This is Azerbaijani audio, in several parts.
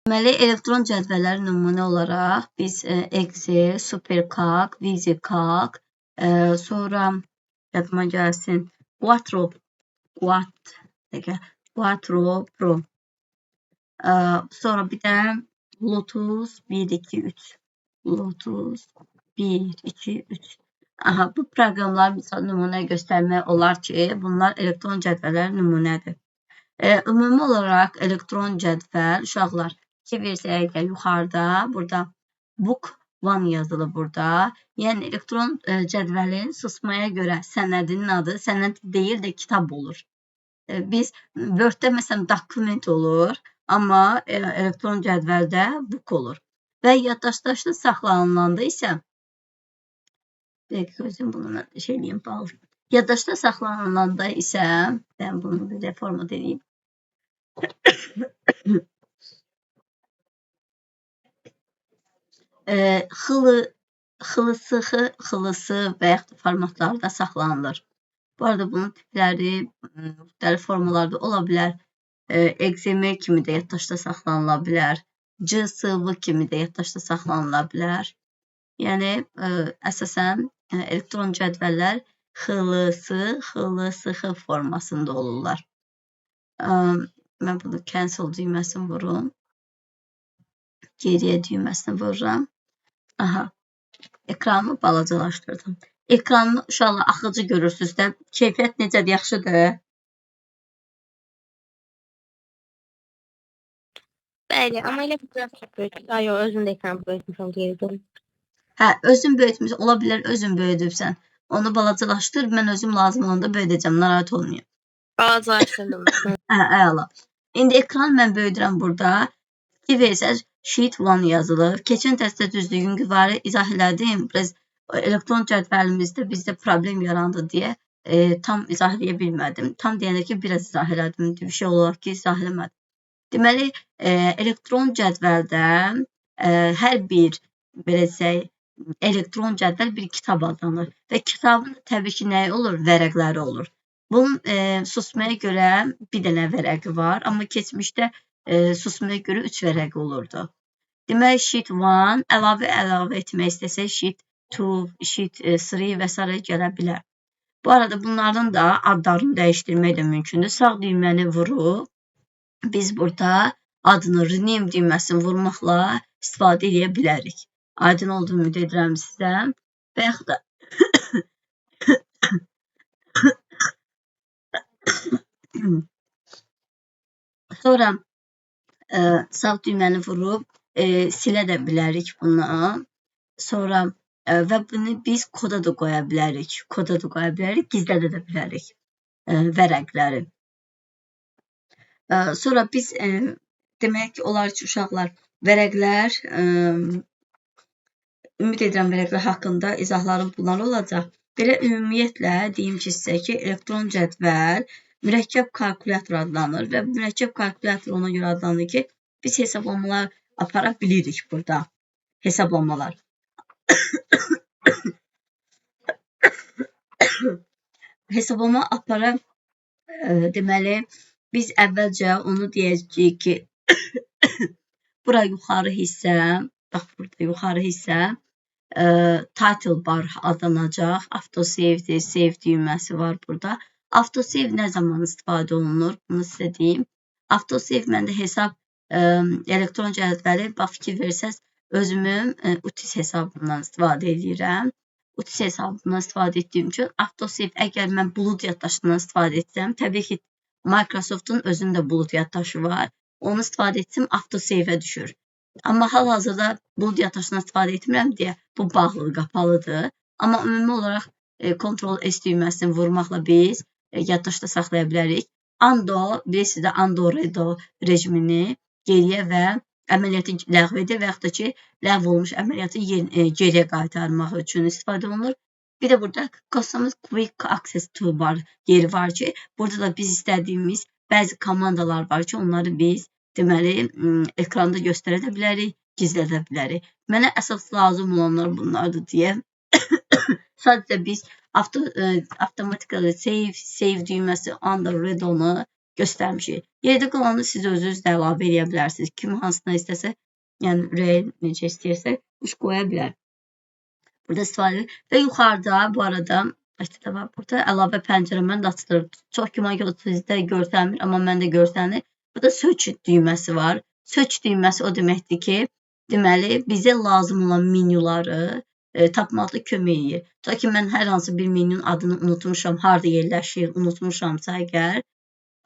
Deməli, elektron cədvəlləri nümunə olaraq biz Excel, Supercalc, VisiCalc, sonra yadıma gəlsin Quattro Pro, sonra bir də Lotus 1, 2, 3. Lotus 1, 2, 3. Aha, bu proqramları misal nümunə göstərmək olar ki, bunlar elektron cədvəllər nümunədir. Ümumi olaraq elektron cədvəl, uşaqlar, 2 versiyaya gəl yuxarıda, burada book 1 yazılır burada. Yəni elektron cədvəlin susmaya görə sənədinin adı sənəd deyil də kitab olur. Biz Word-də məsələn dokument olur, amma elektron cədvəldə book olur. Və yaddaşda saxlanılanda isə gözüm bunu şeyləyim, bağlı. Yaddaşda saxlanılanda isə mən bunu bir də format edeyim. Xılısı və yaxud formatlarda saxlanılır. Bu arada bunun tipləri müxtəlif formalarda ola bilər. XML kimi də yaddaşda saxlanıla bilər. CSV kimi də yaddaşda saxlanıla bilər. Yəni, əsasən elektron cədvəllər xılısıxı formasında olurlar. Mən bunu cancel düyməsini vururum. Geriyə düyməsini vururam. Aha, ekranımı balacalaşdırdım. Ekranını uşaqlar axıcı görürsünüz də, keyfiyyət necədir, yaxşıdır? Bəli, amma elə biraz çox böyütmüş. Ay, özüm də ekranı böyütmüşəm, geri dönüm. Hə, özün böyütmüş, ola bilər özün böyüdübsən. Onu balacalaşdır, mən özüm lazım olanda böyüdəcəm, narahat olmayın. Balacalaşdırdım. Əla. İndi ekranı mən böyüdürəm burada. İki versiya Sheet 1 yazılır. Keçən dərsdə düzdüyün güvarı izah elədim. Biraz elektron cədvəlimizdə bizdə problem yarandı deyə tam izah edə bilmədim. Tam deyəndə ki, biraz izah elədim. Bir şey olaraq ki, izah eləmədim. Deməli, elektron cədvəldə hər bir belə desək, elektron cədvəl bir kitab adlanır. Və kitabın təbii ki, nəyi olur? Vərəqləri olur. Bunun susmaya görə bir dənə vərəqi var, amma keçmişdə susmaya görə 3 vərəqi olurdu. Demək, Sheet 1 əlavə etmək istəsək, Sheet 2, Sheet 3 və s. gələ bilər. Bu arada bunların da adlarını dəyişdirmək də mümkündür. Sağ düyməni vurub, biz burada adını rename düyməsini vurmaqla istifadə edə bilərik. Aydın olduğunu ümid edirəm sizə. Və yaxud da sonra sağ düyməni vurub silə də bilərik bunu. Sonra və bunu biz koda da qoya bilərik. Gizlədə də bilərik vərəqləri. Sonra biz demək ki, olar ki, uşaqlar vərəqlər ümid edirəm vərəqlər haqqında izahlarım bunlar olacaq. Belə ümumiyyətlə deyim ki, sizə ki, elektron cədvəl mürəkkəb kalkulyator adlanır və mürəkkəb kalkulyator ona görə adlanır ki, biz hesablamalar apara bilirik burada. Hesablamalar. Hesablama apara deməli, biz əvvəlcə onu deyəcəyik ki, bura yuxarı hissə, bax burada yuxarı hissə, title bar adlanacaq. Autosave, save düyməsi var burada. Autosave nə zaman istifadə olunur? Bunu sizə deyim. Autosave məndə hesab elektron cədvəli, bax fikir versəz, özümün UTIS hesabından istifadə edirəm. UTIS hesabından istifadə etdiyim üçün Autosave əgər mən bulud yaddaşından istifadə etsəm, təbii ki, Microsoft'un özündə bulud yaddaşı var. Onu istifadə etsəm, Autosave-ə düşür. Amma hal-hazırda bulud yaddaşından istifadə etmirəm deyə bu bağlı, qapalıdır. Amma ümumi olaraq Ctrl-S düyməsini vurmaqla biz yaddaşda saxlaya bilərik. Undo, bilirsiniz də Undo Redo rejimini geriyə və əməliyyatı ləğv edir və yaxud da ki, ləğv olmuş əməliyyatı geriyə qaytarmaq üçün istifadə olunur. Bir də burada Customer Quick Access Toolbar yeri var ki, burada da biz istədiyimiz bəzi komandalar var ki, onları biz deməli, ekranda göstərə də bilərik, gizlədə bilərik. Mənə əsas lazım olanlar bunlardır deyə. Sadəcə biz avtomatik save düyməsi under read onu göstərmişik. Yerdə qalanı siz özünüz də əlavə edə bilərsiniz. Kim hansına istəsə, yəni ürəyi necə istəyirsə, iş qoya bilər. Burada istifadə edir. Və yuxarıda bu arada burada əlavə pəncərə mən də açılır. Çox güman ki, sizdə görsənmir, amma məndə görsənir. Burada search düyməsi var. Search düyməsi o deməkdir ki, deməli bizə lazım olan menyuları tapmaqda kömək edir. Ta ki mən hər hansı bir menyunun adını unutmuşam, harda yerləşir, unutmuşamsa əgər,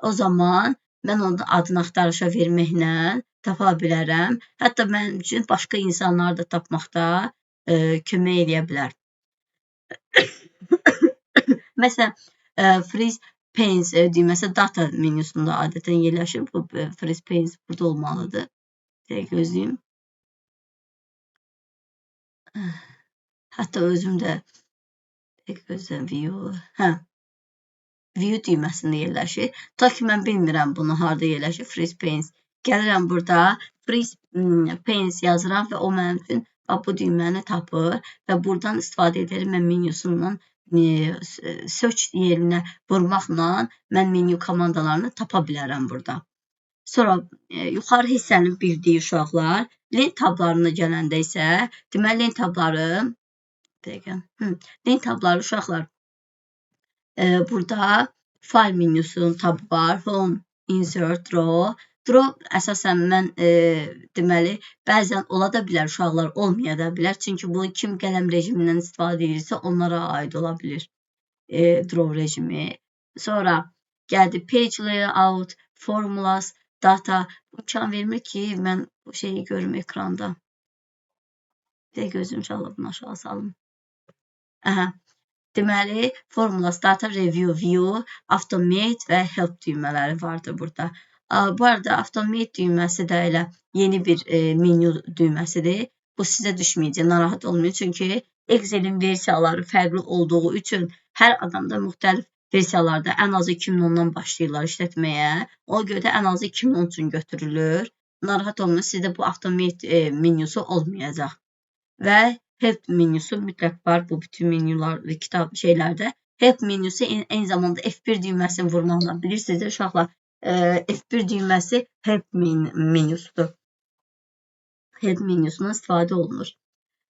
o zaman mən onun adını axtarışa verməklə tapa bilərəm. Hətta mənim üçün başqa insanları da tapmaqda kömək edə bilər. Məsələn, freeze panes düyməsi data menüsündə adətən yerləşir. Bu freeze panes burada olmalıdır. Gözləyim. Hətta özüm də gözləyim view. View düyməsində yerləşir. Ta ki mən bilmirəm bunu harda yerləşir. Freeze panes. Gəlirəm burada freeze panes yazıram və o mənim üçün bu düyməni tapır və buradan istifadə edərəm. Mən menyusundan search yerinə vurmaqla mən menyu komandalarını tapa bilərəm burada. Sonra yuxarı hissənin bildiyi uşaqlar lent tablarına gələndə isə deməli lent tabları uşaqlar burada file menyusunun tabı var. Home, insert, draw. Draw əsasən mən deməli bəzən ola da bilər, uşaqlar olmaya da bilər. Çünki bu kim qələm rejimindən istifadə edirsə onlara aid ola bilir draw rejimi. Sonra gəldi page layout, formulas, data. İmkan vermir ki mən bu şeyi görüm ekranda. Bir də gözüm çalıb bunu aşağı salım. Deməli, formulas, data, review, view, automate və help düymələri vardır burada. Bu arada automate düyməsi də elə yeni bir menyu düyməsidir. Bu sizə düşməyəcək, narahat olmayın. Çünki Excel'in versiyaları fərqli olduğu üçün hər adamda müxtəlif versiyalarda ən azı 2010-dan başlayırlar işlətməyə. Ona görə də ən azı 2010 üçün götürülür. Narahat olmayın, sizdə bu automate menyusu olmayacaq. Və help menyusu mütləq var bu bütün menyular və kitab şeylərdə. Help menyusu eyni zamanda F1 düyməsini vurmaqla bilirsiniz də uşaqlar. F1 düyməsi help menyusudur. Help menyusundan istifadə olunur.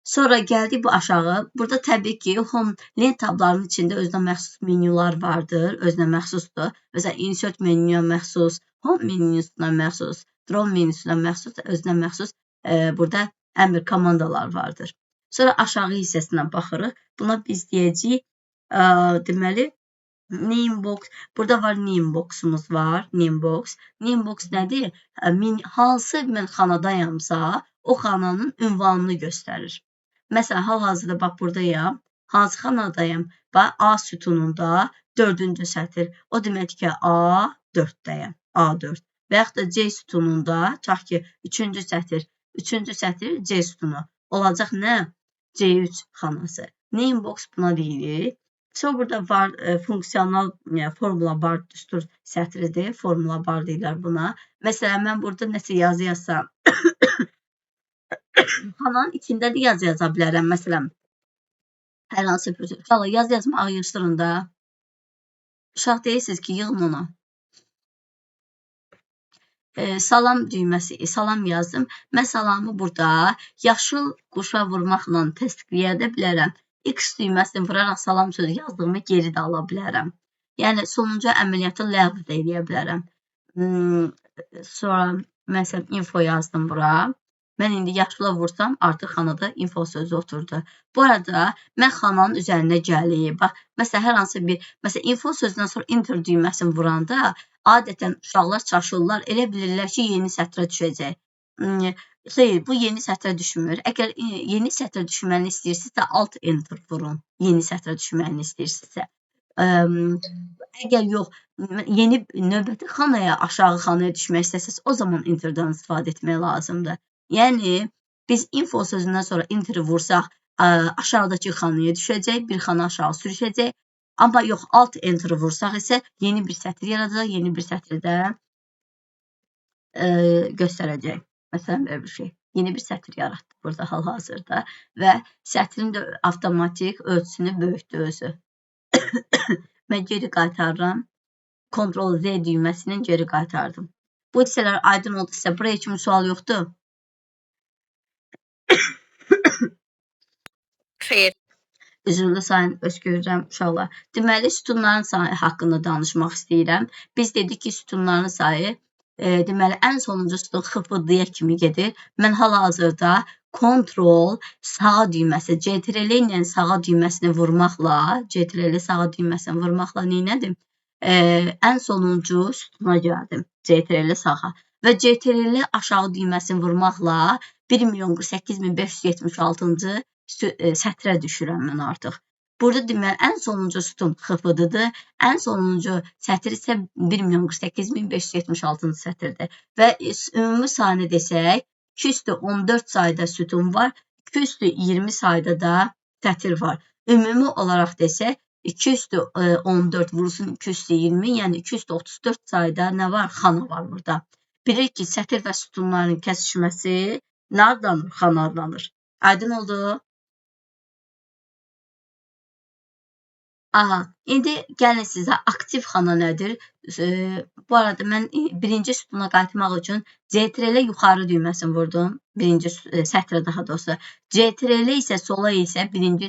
Sonra gəldik bu aşağı. Burada təbii ki home lent tablarının içində özünə məxsus menyular vardır. Özünə məxsusdur. Məsələn insert menyuya məxsus, home menyusuna məxsus, draw menyusuna məxsus, özünə məxsus burada əmr komandalar vardır. Sonra aşağı hissəsinə baxırıq. Buna biz deyəcəyik, deməli, name box. Burada var name boxumuz var. Name box. Name box nədir? Hansı mən xanadayamsa, o xananın ünvanını göstərir. Məsələn, hal-hazırda bax buradayam. Hansı xanadayam? Bax, A sütununda 4-cü sətr. O demək ki, A4-dəyəm. A4. Və yaxud da C sütununda, çax ki, 3-cü sətr. 3-cü sətr C sütunu. Olacaq nə? C3 xanası. Name box buna deyilir. Sonra burada var funksional formula bar düstur sətridir. Formula bar deyirlər buna. Məsələn, mən burada nəsə yazı yazsam, xananın içində də yazı yaza bilərəm. Məsələn, hər hansı bir uşaqlar yaz yazmağı yığışdırın da. Uşaq deyirsiniz ki, yığın ona. Salam düyməsi, salam yazdım. Mən salamı burada yaşıl quşa vurmaqla təsdiqləyə bilərəm. X düyməsini vuraraq salam sözü yazdığımı geri də ala bilərəm. Yəni, sonuncu əməliyyatı ləğv də edə bilərəm. Sonra, məsələn, info yazdım bura. Mən indi yaşıla vursam, artıq xanada info sözü oturdu. Bu arada, mən xananın üzərində gəliyim. Bax, məsələn, hər hansı bir, məsələn, info sözündən sonra enter düyməsini vuranda, adətən uşaqlar çaşırlar, elə bilirlər ki, yeni sətrə düşəcək. Xeyr, bu yeni sətrə düşmür. Əgər yeni sətrə düşməni istəyirsinizsə, alt enter vurun. Yeni sətrə düşməni istəyirsinizsə. Əgər yox, yeni növbəti xanaya, aşağı xanaya düşmək istəsəz, o zaman enterdən istifadə etmək lazımdır. Yəni, biz info sözündən sonra enteri vursaq, aşağıdakı xanaya düşəcək, bir xana aşağı sürüşəcək. Amma yox, alt enteri vursaq isə yeni bir sətr yaradacaq, yeni bir sətri də göstərəcək. Məsələn, belə bir şey. Yeni bir sətr yaratdı burada hal-hazırda və sətrin də avtomatik ölçüsünü böyütdü özü. Mən geri qaytarıram. Ctrl Z düyməsindən geri qaytardım. Bu hissələr aydın oldu sizə. Buraya kimi sual yoxdur. Xeyr. Üzrlü sayın öskürürəm uşaqlar. Deməli, sütunların sayı haqqında danışmaq istəyirəm. Biz dedik ki, sütunların sayı deməli, ən sonuncu sütun XFD-yə kimi gedir. Mən hal-hazırda Ctrl sağ düyməsi, Ctrl ilə sağ düyməsini vurmaqla, Ctrl sağa düyməsini vurmaqla neynədim? Ən sonuncu sütuna gəldim. Ctrl sağa. Və Ctrl aşağı düyməsini vurmaqla 1.8576-cı sətrə düşürəm mən artıq. Burada deməli, ən sonuncu sütun XFD-dır. Ən sonuncu sətr isə 1.8576-cı sətirdir. Və ümumi sayını desək, 214 sayda sütun var, 220 sayda da sətr var. Ümumi olaraq desək, 214 vursun 220, yəni 234 sayda nə var? Xana var burada. Bilir ki, sətr və sütunların kəsişməsi nə adlanır? Xana adlanır. Aydın oldu? Aha, indi gəlin sizə aktiv xana nədir? Bu arada mən birinci sütuna qayıtmaq üçün Ctrl yuxarı düyməsini vurdum. Birinci sətrə daha doğrusu. Ctrl isə sola isə birinci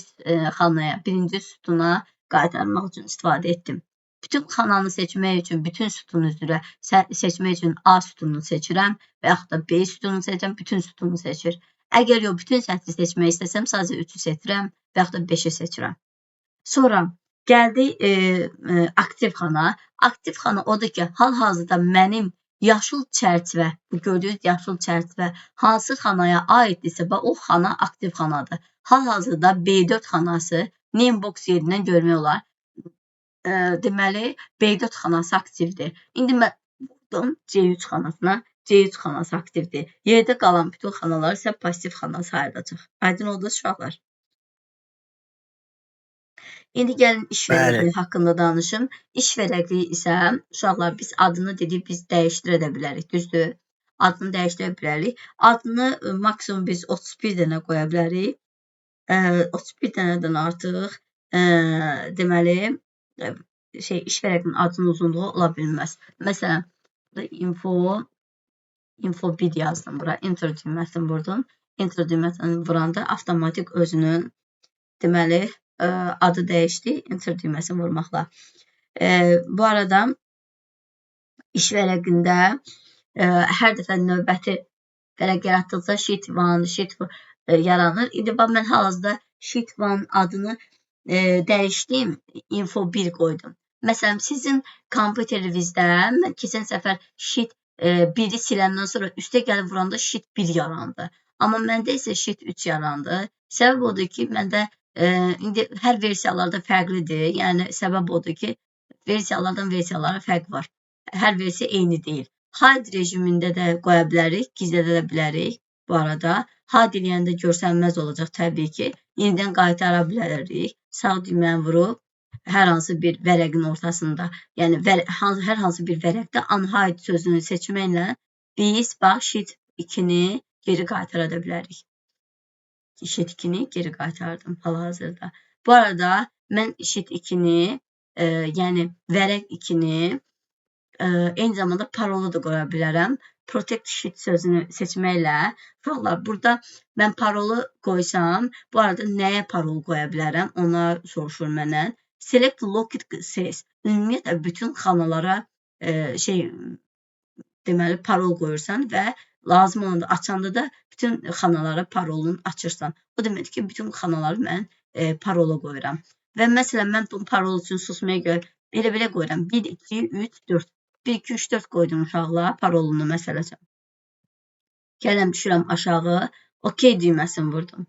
xanaya, birinci sütuna qaytarmaq üçün istifadə etdim. Bütün xananı seçmək üçün, bütün sütun üzrə seçmək üçün A sütununu seçirəm və yaxud da B sütununu seçirəm, bütün sütunu seçir. Əgər yox, bütün sətri seçmək istəsəm, sadəcə 3-ü seçirəm və yaxud da 5-i seçirəm. Sonra gəldik aktiv xana. Aktiv xana odur ki, hal-hazırda mənim yaşıl çərçivə, bu gördüyünüz yaşıl çərçivə hansı xanaya aiddirsə, o xana aktiv xanadır. Hal-hazırda B4 xanası Namebox yerindən görmək olar. Deməli, B4 xanası aktivdir. İndi mən vurdum C3 xanasına. C3 xanası aktivdir. Yerdə qalan bütün xanalar isə pasiv xana sayılacaq. Aydın oldu uşaqlar. İndi gəlin iş vərəqliyi haqqında danışım. İş vərəqliyi isə uşaqlar biz adını dedik, biz dəyişdirə də bilərik, düzdür? Adını dəyişdirə bilərik. Adını maksimum biz 31 dənə qoya bilərik. 31 dənədən artıq deməli iş vərəqliyinin adının uzunluğu ola bilməz. Məsələn, info 1 yazdım bura, enter düyməsini vurdum. Enter düyməsini vuranda avtomatik özünün deməli adı dəyişdi, enter düyməsini vurmaqla. Bu arada iş vərəqində hər dəfə növbəti vərəq yaratdıqda sheet 1, sheet 2 yaranır. İndi mən hal-hazırda sheet 1 adını dəyişdim, info 1 qoydum. Məsələn, sizin kompüterinizdə mən keçən səfər sheet 1-i siləndən sonra üstə gəlib vuranda sheet 1 yarandı. Amma məndə isə sheet 3 yarandı. Səbəb odur ki, məndə indi hər versiyalarda fərqlidir. Yəni, səbəb odur ki, versiyalardan versiyalara fərq var. Hər versiya eyni deyil. Hide rejimində də qoya bilərik, gizlədə bilərik. Bu arada, hide eləyəndə görsənməz olacaq təbii ki. Yenidən qaytara bilərik. Sağ düyməni vurub, hər hansı bir vərəqin ortasında, yəni hər hansı bir vərəqdə unhide sözünü seçməklə biz sheet 2-ni geri qaytara da bilərik. Sheet 2-ni geri qaytardım hal-hazırda. Bu arada mən sheet 2-ni, yəni vərəq 2-ni eyni zamanda parolu da qoya bilərəm. Protect sheet sözünü seçməklə. Uşaqlar, burada mən parolu qoysam, bu arada nəyə parol qoya bilərəm? Ona soruşur məndən. Select locked cells. Ümumiyyətlə, bütün xanalara deməli, parol qoyursan və lazım olanda açanda da bütün xanalara parolunu açırsan. O deməkdir ki, bütün xanaları mən parola qoyuram. Və məsələn, mən bu parol üçün susmaya görə belə qoyuram. 1, 2, 3, 4. 1, 2, 3, 4 qoydum uşaqlar parolunu məsələcəm. Gələm düşürəm aşağı. OK düyməsini vurdum.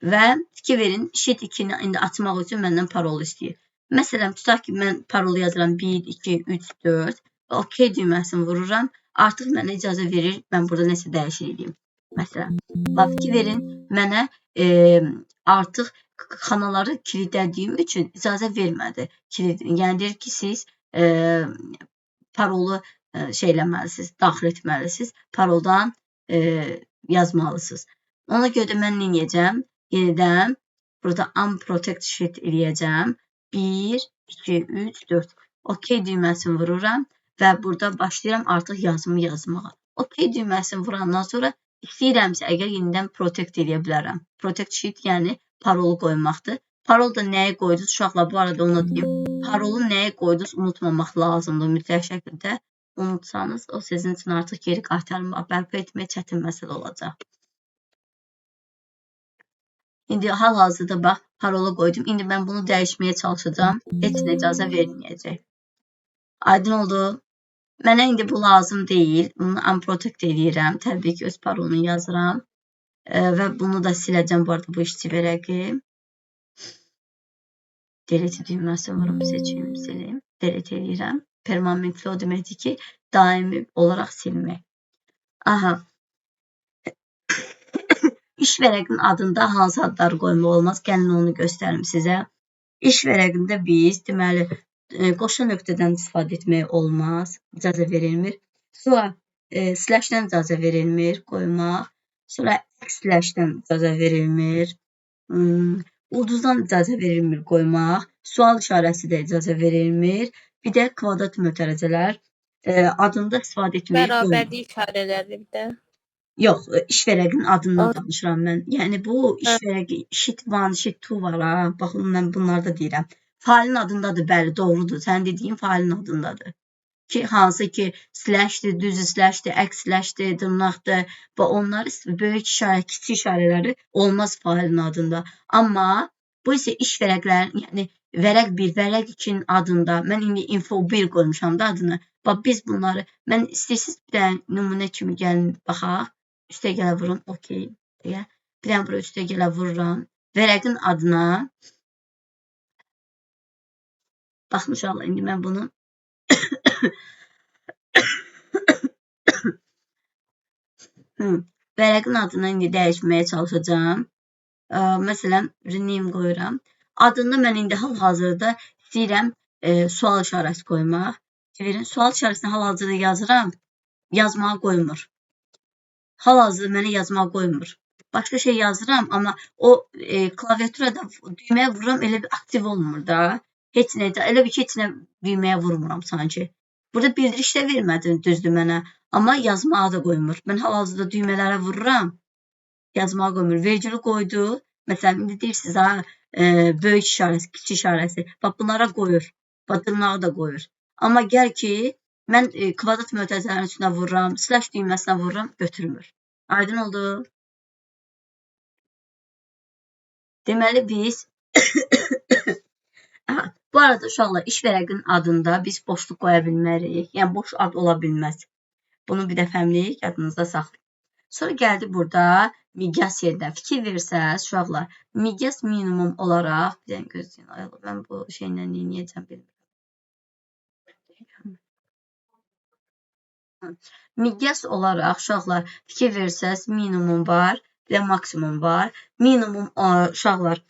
Və fikir verin, sheet 2-ni indi açmaq üçün məndən parol istəyir. Məsələn, tutaq ki, mən parolu yazıram 1, 2, 3, 4. OK düyməsini vururam. Artıq mənə icazə verir, mən burada nəsə dəyişir edeyim. Məsələn, fikir verin, mənə artıq xanaları kilidlədiyim üçün icazə vermədi. Yəni, deyir ki, siz parolu şeyləməlisiniz, daxil etməlisiniz, paroldan yazmalısınız. Ona görə də mən nə edəcəm? Yenidən burada unprotect sheet eləyəcəm. 1, 2, 3, 4. OK düyməsini vururam və burada başlayıram artıq yazımı yazmağa. OK düyməsini vurandan sonra istəyirəmsə əgər yenidən protect edə bilərəm. Protect sheet yəni parolu qoymaqdır. Parol da nəyə qoydunuz? Uşaqlar bu arada onu deyim. Parolu nəyə qoydunuz unutmamaq lazımdır mütləq şəkildə. Unutsanız o sizin üçün artıq geri qaytarmaq, bərpa etmək çətin məsələ olacaq. İndi hal-hazırda bax parola qoydum. İndi mən bunu dəyişməyə çalışacağam. Heç nə icazə verməyəcək. Aydın oldu. Mənə indi bu lazım deyil. Bunu unprotect edirəm. Təbii ki öz parolunu yazıram. Və bunu da siləcəm bu arada bu işçi vərəqi. Delete düyməsini vururum, seçim, silim. Delete edirəm. Permanentli o deməkdir ki, daimi olaraq silmək. Aha. İş vərəqinin adında hansı adları qoymaq olmaz? Gəlin onu göstərim sizə. İş vərəqində biz, deməli, qoşa nöqtədən istifadə etmək olmaz. İcazə verilmir. Sonra slashdən icazə verilmir qoymaq. Sonra slashdən icazə verilmir. Ulduzdan icazə verilmir qoymaq. Sual işarəsi də icazə verilmir. Bir də kvadrat mötərizələr adında istifadə etmək olmaz. Bərabərlik işarələri bir də. Yox, iş vərəqinin adından danışıram mən. Yəni bu iş vərəqi sheet 1, sheet 2 var ha. Baxın mən bunları da deyirəm. Failin adındadır, bəli, doğrudur. Sən dediyin failin adındadır. Ki hansı ki slashdir, düz slashdir, əks slashdir, dırnaqdır və onlar böyük işarə, kiçik işarələri olmaz failin adında. Amma bu isə iş vərəqlərinin, yəni vərəq 1, vərəq 2-nin adında. Mən indi info 1 qoymuşam da adını. Bax biz bunları, mən istəyirsiniz bir dənə nümunə kimi gəlin baxaq. Üstə gələ vurum, OK. Bir dənə buraya üstə gələ vururam. Vərəqin adına. Baxın uşaqlar, indi mən bunu vərəqin adını indi dəyişməyə çalışacağım. Məsələn, rename qoyuram. Adını mən indi hal-hazırda istəyirəm sual işarəsi qoymaq. Sual işarəsini hal-hazırda yazıram. Yazmağa qoymur. Hal-hazırda mənə yazmağa qoymur. Başqa şey yazıram, amma o klaviaturada düyməyə vururam, elə bir aktiv olmur da. Heç nə, elə bir ki, heç nə düyməyə vurmuram sanki. Burada bildiriş də vermədi düzdür mənə, amma yazmağa da qoymur. Mən hal-hazırda düymələrə vururam, yazmağa qoymur. Vergülü qoydu. Məsələn, indi deyirsiniz, böyük işarəsi, kiçik işarəsi. Bax, bunlara qoyur. Bax, dırnağı da qoyur. Amma gəl ki, mən kvadrat mötərizələrin üstünə vururam, slash düyməsinə vururam, götürmür. Aydın oldu. Deməli biz bu arada uşaqlar iş vərəqinin adında biz boşluq qoya bilmərik. Yəni boş ad ola bilməz. Bunu bir dəfəmlik yadınızda saxlayın. Sonra gəldi burada miqyas yerinə. Fikir versəz uşaqlar, miqyas minimum olaraq, bir dənə gözləyin, mən bu şeylə neyəcəm bilmirəm. Miqyas olaraq uşaqlar fikir versəz minimum var və maksimum var. Minimum uşaqlar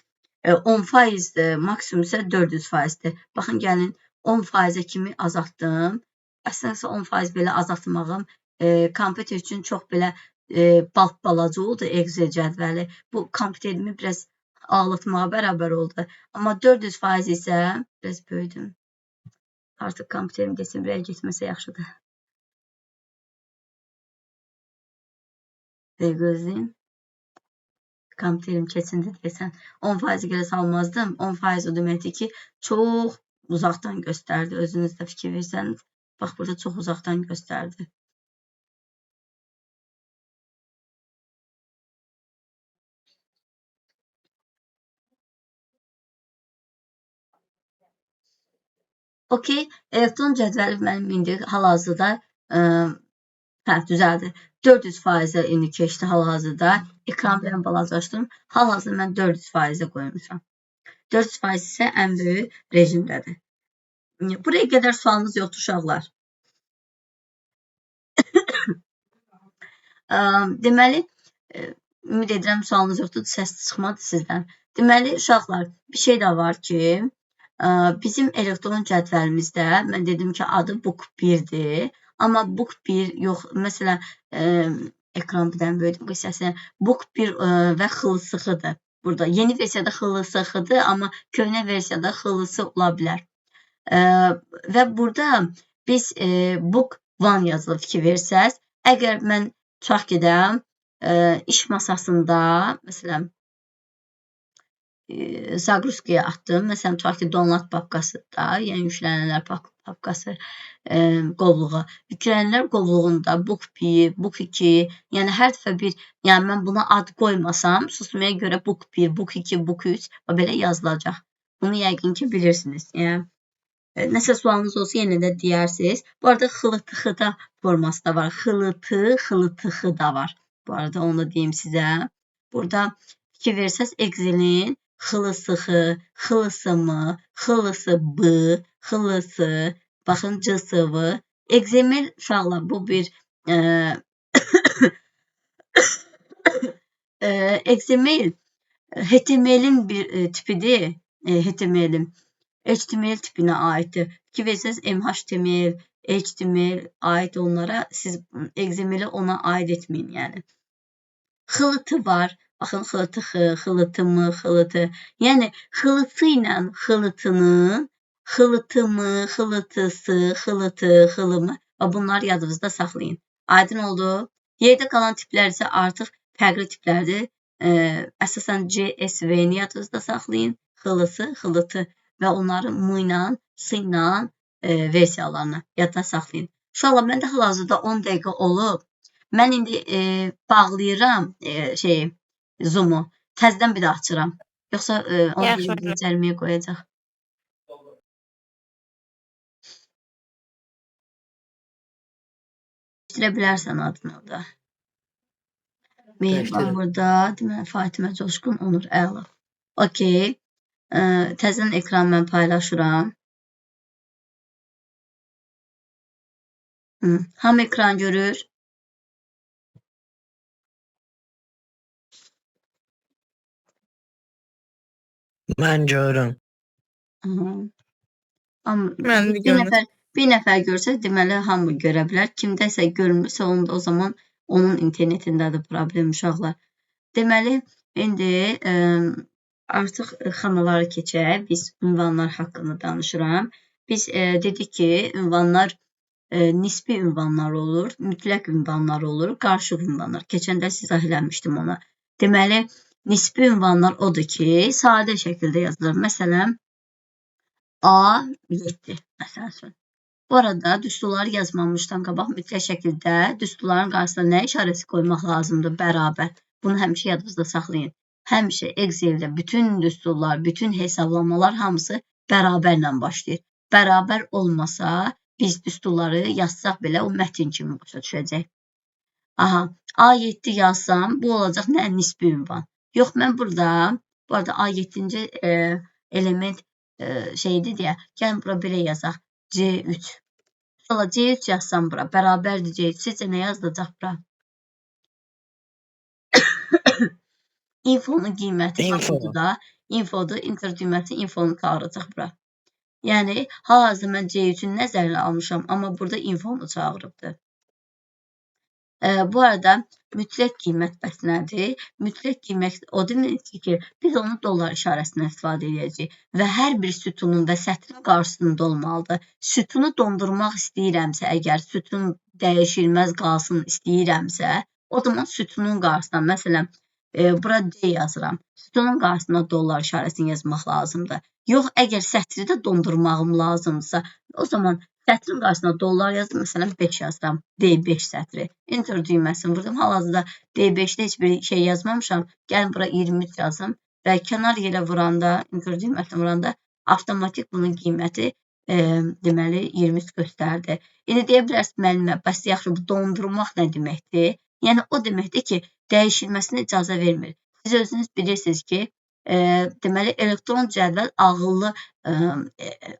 10%dir, maksimum isə 400%dir. Baxın gəlin 10%-ə kimi azaltdım. Əslində 10% belə azaltmağım kompüter üçün çox belə balaca oldu Excel cədvəli. Bu kompüterimi biraz ağlatmağa bərabər oldu. Amma 400% isə biraz böyüdüm. Artıq kompüterim desin, birə getməsə yaxşıdır. Gözləyin. Kompüterim keçindi desən. 10% gələ salmazdım. 10% o deməkdir ki, çox uzaqdan göstərdi. Özünüz də fikir versəniz. Bax, burada çox uzaqdan göstərdi. OK, elektron cədvəli mənim indi hal-hazırda düzəldi. 400%-ə indi keçdi hal-hazırda. Ekranı biraz balacalaşdırdım. Hal-hazırda mən 400%-ə qoymuşam. 400% isə ən böyük rejimdədir. Buraya qədər sualınız yoxdur uşaqlar. Deməli, ümid edirəm sualınız yoxdur, səs çıxmadı sizdən. Deməli, uşaqlar, bir şey də var ki, bizim elektron cədvəlimizdə, mən dedim ki, adı book 1-dir. Amma book 1 yox, məsələn, ekran bir dənə böyüdüm, bu hissəsi book 1 və xılısıxıdır. Burada yeni versiyada xılısıxıdır, amma köhnə versiyada xılısı ola bilər. Və burada biz book one yazılıb fikir versəz, əgər mən tutaq gedəm, iş masasında, məsələn, Zagruzkaya atdım. Məsələn, tutaq ki, download papkasında, yəni yüklənənlər papkası qovluğa. Yüklənənlər qovluğunda book 1, book 2, yəni hər dəfə bir, yəni mən buna ad qoymasam, susmaya görə book 1, book 2, book 3 və belə yazılacaq. Bunu yəqin ki, bilirsiniz. Yəni nəsə sualınız olsa yenə də deyərsiniz. Bu arada xılıtıxıda forması da var. Xılıtıxı da var. Bu arada onu da deyim sizə. Burada fikir versəz Excel'in xılısıxı, xılısımı, xılısıbı, xılısı, baxın cısıvı. XML uşaqlar bu bir XML HTML-in bir tipidir. HTML tipinə aiddir. Fikir versəz MHTML, HTML aid onlara, siz XML-i ona aid etməyin yəni. Xılıtı var. Baxın, xılıtıxı, xılıtımı, xılıtı. Yəni, xılıtı ilə xılıtının, xılıtımı, xılıtısı, xılıtı, xılımı və bunları yadınızda saxlayın. Aydın oldu. Yerdə qalan tiplər isə artıq fərqli tiplərdir. Əsasən CSV-ni yadınızda saxlayın. Xılısı, xılıtı və onları M ilə, S ilə versiyalarını yadda saxlayın. Uşaqlar, məndə hal-hazırda 10 dəqiqə olub. Mən indi bağlayıram Zoom-u. Təzədən bir daha açıram. Yoxsa onu cəlməyə qoyacaq. Değişdirə bilərsən adını da. Mehriban burada. Deməli, Fatimə Coşqun Onur. Əla. Okey. Təzədən ekran mən paylaşıram. Hamı ekran görür. Mən görürüm. Bir nəfər görsə, deməli hamı görə bilər. Kimdəsə görünmürsə, o zaman onun internetindədir problem uşaqlar. Deməli, indi artıq xanalara keçək. Biz ünvanlar haqqında danışıram. Biz dedik ki, ünvanlar nisbi ünvanlar olur, mütləq ünvanlar olur, qarşıq ünvanlar. Keçəndə izah eləmişdim ona. Deməli, nisbi ünvanlar odur ki, sadə şəkildə yazılır. Məsələn, A7 məsələn. Bu arada düsturları yazmamışdan qabaq mütləq şəkildə düsturların qarşısına nə işarəsi qoymaq lazımdır? Bərabər. Bunu həmişə yadınızda saxlayın. Həmişə Excel-də bütün düsturlar, bütün hesablamalar hamısı bərabərlə başlayır. Bərabər olmasa, biz düsturları yazsaq belə o mətin kimi başa düşəcək. Aha, A7 yazsam, bu olacaq nə? Nisbi ünvan. Yox, mən burada, bu arada A7-ci element şeydir deyə, gəlin bura belə yazaq. C3. Sonra C3 yazsam bura, bərabərdir C3. Sizcə nə yazılacaq bura? Infonun qiyməti infodur da. Infodur, enter düyməsi infonu çağıracaq bura. Yəni, hal-hazırda mən C3-ün nəzərinə almışam, amma burada infonu çağırıbdır. Bu arada mütləq qiymət bəs nədir? Mütləq qiymət o deməkdir ki, biz onu dollar işarəsindən istifadə edəcəyik və hər bir sütunun və sətrin qarşısında olmalıdır. Sütunu dondurmaq istəyirəmsə, əgər sütun dəyişilməz qalsın istəyirəmsə, o zaman sütunun qarşısına, məsələn, bura D yazıram. Sütunun qarşısına dollar işarəsini yazmaq lazımdır. Yox, əgər sətri də dondurmağım lazımdırsa, o zaman sətrin qarşısına dollar yazdım, məsələn 5 yazıram, D5 sətri. Enter düyməsini vurdum, hal-hazırda D5-də heç bir şey yazmamışam, gəlin bura 23 yazım və kənar yerə vuranda, enter düyməsini vuranda, avtomatik bunun qiyməti deməli 23 göstərdi. İndi deyə bilərsiniz, müəllimə, bəs yaxşı, bu dondurmaq nə deməkdir? Yəni, o deməkdir ki, dəyişilməsinə icazə vermir. Siz özünüz bilirsiniz ki, deməli, elektron cədvəl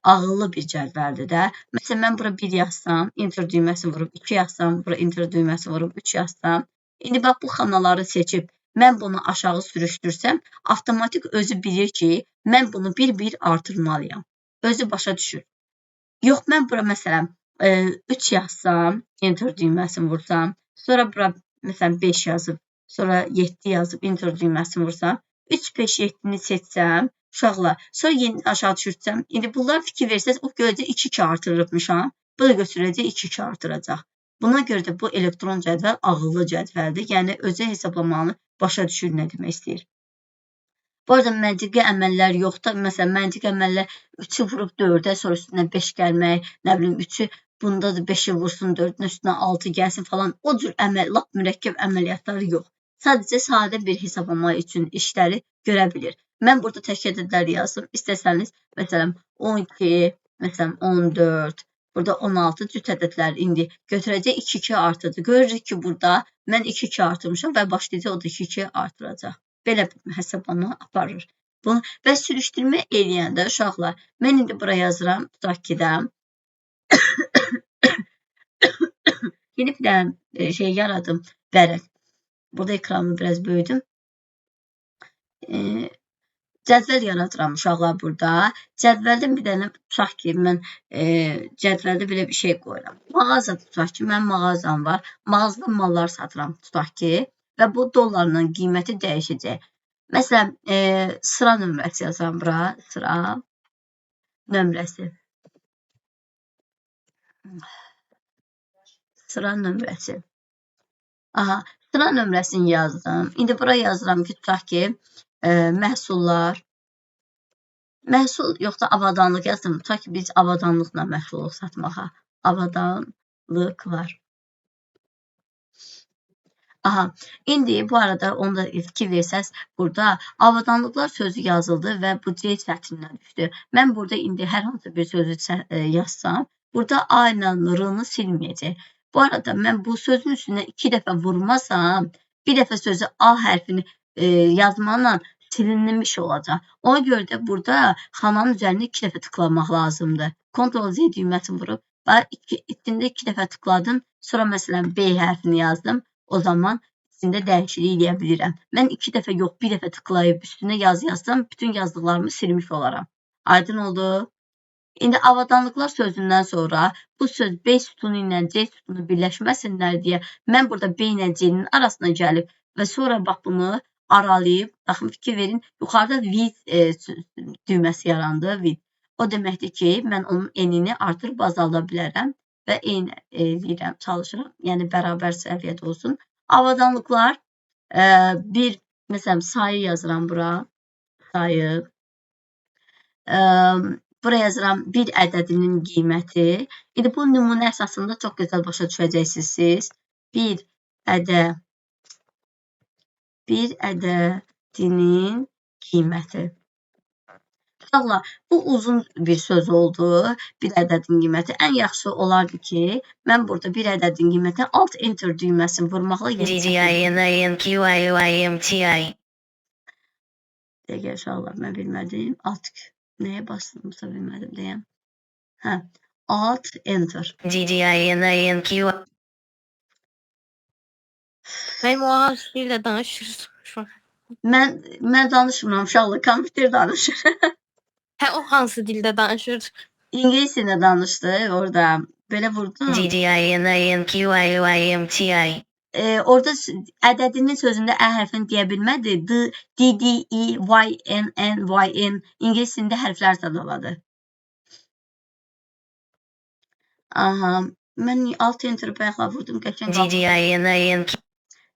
ağıllı bir cədvəldir də. Məsələn, mən bura 1 yazsam, enter düyməsi vurub, 2 yazsam, bura enter düyməsi vurub, 3 yazsam. İndi bax, bu xanaları seçib, mən bunu aşağı sürüşdürsəm, avtomatik özü bilir ki, mən bunu bir-bir artırmalıyam. Özü başa düşür. Yox, mən bura məsələn 3 yazsam, enter düyməsini vursam, sonra bura məsələn 5 yazıb, sonra 7 yazıb, enter düyməsini vursam, 3, 5, 7-ni seçsəm, Uşaqlar, sonra yeni aşağı düşürsəm, indi bunlar fikir versəz, o görəcək 2-2 artırırmışam. Bu da götürəcək 2-2 artıracaq. Buna görə də bu elektron cədvəl ağıllı cədvəldir. Yəni, özü hesablamanı başa düşür nə demək istəyir. Bu arada məntiqi əməllər yoxdur. Məsələn, məntiqi əməllər 3-ü vurub 4-ə, sonra üstünə 5 gəlmək, nə bilim 3-ü bunda da 5-i vursun, 4-ün üstünə 6 gəlsin falan. O cür lap mürəkkəb əməliyyatları yox. Sadəcə sadə bir hesablama üçün işləri görə bilir. Mən burada tək ədədləri yazdım. İstəsəniz, məsələn, 12, məsələn, 14, burada 16 cüt ədədlər indi götürəcək 2-2 artırdı. Görürük ki, burada mən 2-2 artırmışam və başlayacaq o da 2-2 artıracaq. Belə bir hesablama aparır. Və sürüşdürmə eləyəndə uşaqlar, mən indi bura yazıram, tutaq ki də, yeni bir dənə şey yaradım, vərəq. Burada ekranımı biraz böyüdüm. Cədvəl yaradıram uşaqlar burada. Cədvəldən bir dənə tutaq ki, mən cədvəldə belə bir şey qoyuram. Mağaza tutaq ki, mən mağazam var. Mağazada mallar satıram tutaq ki və bu dollarla qiyməti dəyişəcək. Məsələn, sıra nömrəsi yazıram bura. Sıra nömrəsi. Sıra nömrəsi. Aha, sıra nömrəsini yazdım. İndi bura yazıram ki, tutaq ki, məhsullar. Məhsul yoxsa avadanlıq yazdım. Tutaq ki, biz avadanlıqla məşğuluq satmağa. Avadanlıqlar. Aha, indi bu arada onu da fikir versəz, burada avadanlıqlar sözü yazıldı və bu C sətrindən düşdü. Mən burada indi hər hansı bir sözü yazsam, burada A ilə R-nı silməyəcək. Bu arada mən bu sözün üstünə 2 dəfə vurmasam, bir dəfə sözü A hərfini yazmaqla silinmiş olacaq. Ona görə də burada xananın üzərində 2 dəfə tıklamaq lazımdır. Ctrl-Z düyməsini vurub, içində 2 dəfə tıkladım, sonra məsələn B hərfini yazdım. O zaman içində dəyişiklik edə bilirəm. Mən 2 dəfə yox, 1 dəfə tıklayıb üstünə yazsam, bütün yazdıqlarımı silmiş olaram. Aydın oldu. İndi avadanlıqlar sözündən sonra bu söz B sütunu ilə C sütunu birləşməsinlər deyə mən burada B ilə C-nin arasına gəlib və sonra bax bunu aralayıb, baxın fikir verin, yuxarıda with düyməsi yarandı. With. O deməkdir ki, mən onun enini artırıb azalda bilərəm və eyni eləyirəm, çalışıram. Yəni, bərabər səviyyədə olsun. Avadanlıqlar, bir, məsələn, sayı yazıram bura. Sayı. Bura yazıram bir ədədinin qiyməti. İndi bu nümunə əsasında çox gözəl başa düşəcəksiniz siz. Bir ədədinin qiyməti. Uşaqlar, bu uzun bir söz oldu. Bir ədədin qiyməti. Ən yaxşısı olardı ki, mən burada bir ədədin qiyməti alt enter düyməsini vurmaqla Dəqiqə uşaqlar, mən bilmədim. Alt nəyə bastımsa bilmədim deyəm. Hə, alt enter. Mənim o hansı dildə danışırsın? Mən danışmıram uşaqlar, kompüter danışır. Hə, o hansı dildə danışır? İngilis dilində danışdı orada. Belə vurdum. Orada ədədinin sözündə ə hərfini deyə bilmədi. D, D, E, Y, N, N, Y, N. İngilis dilində hərflər sadaladı. Aha, mən alt enter bayaqla vurdum.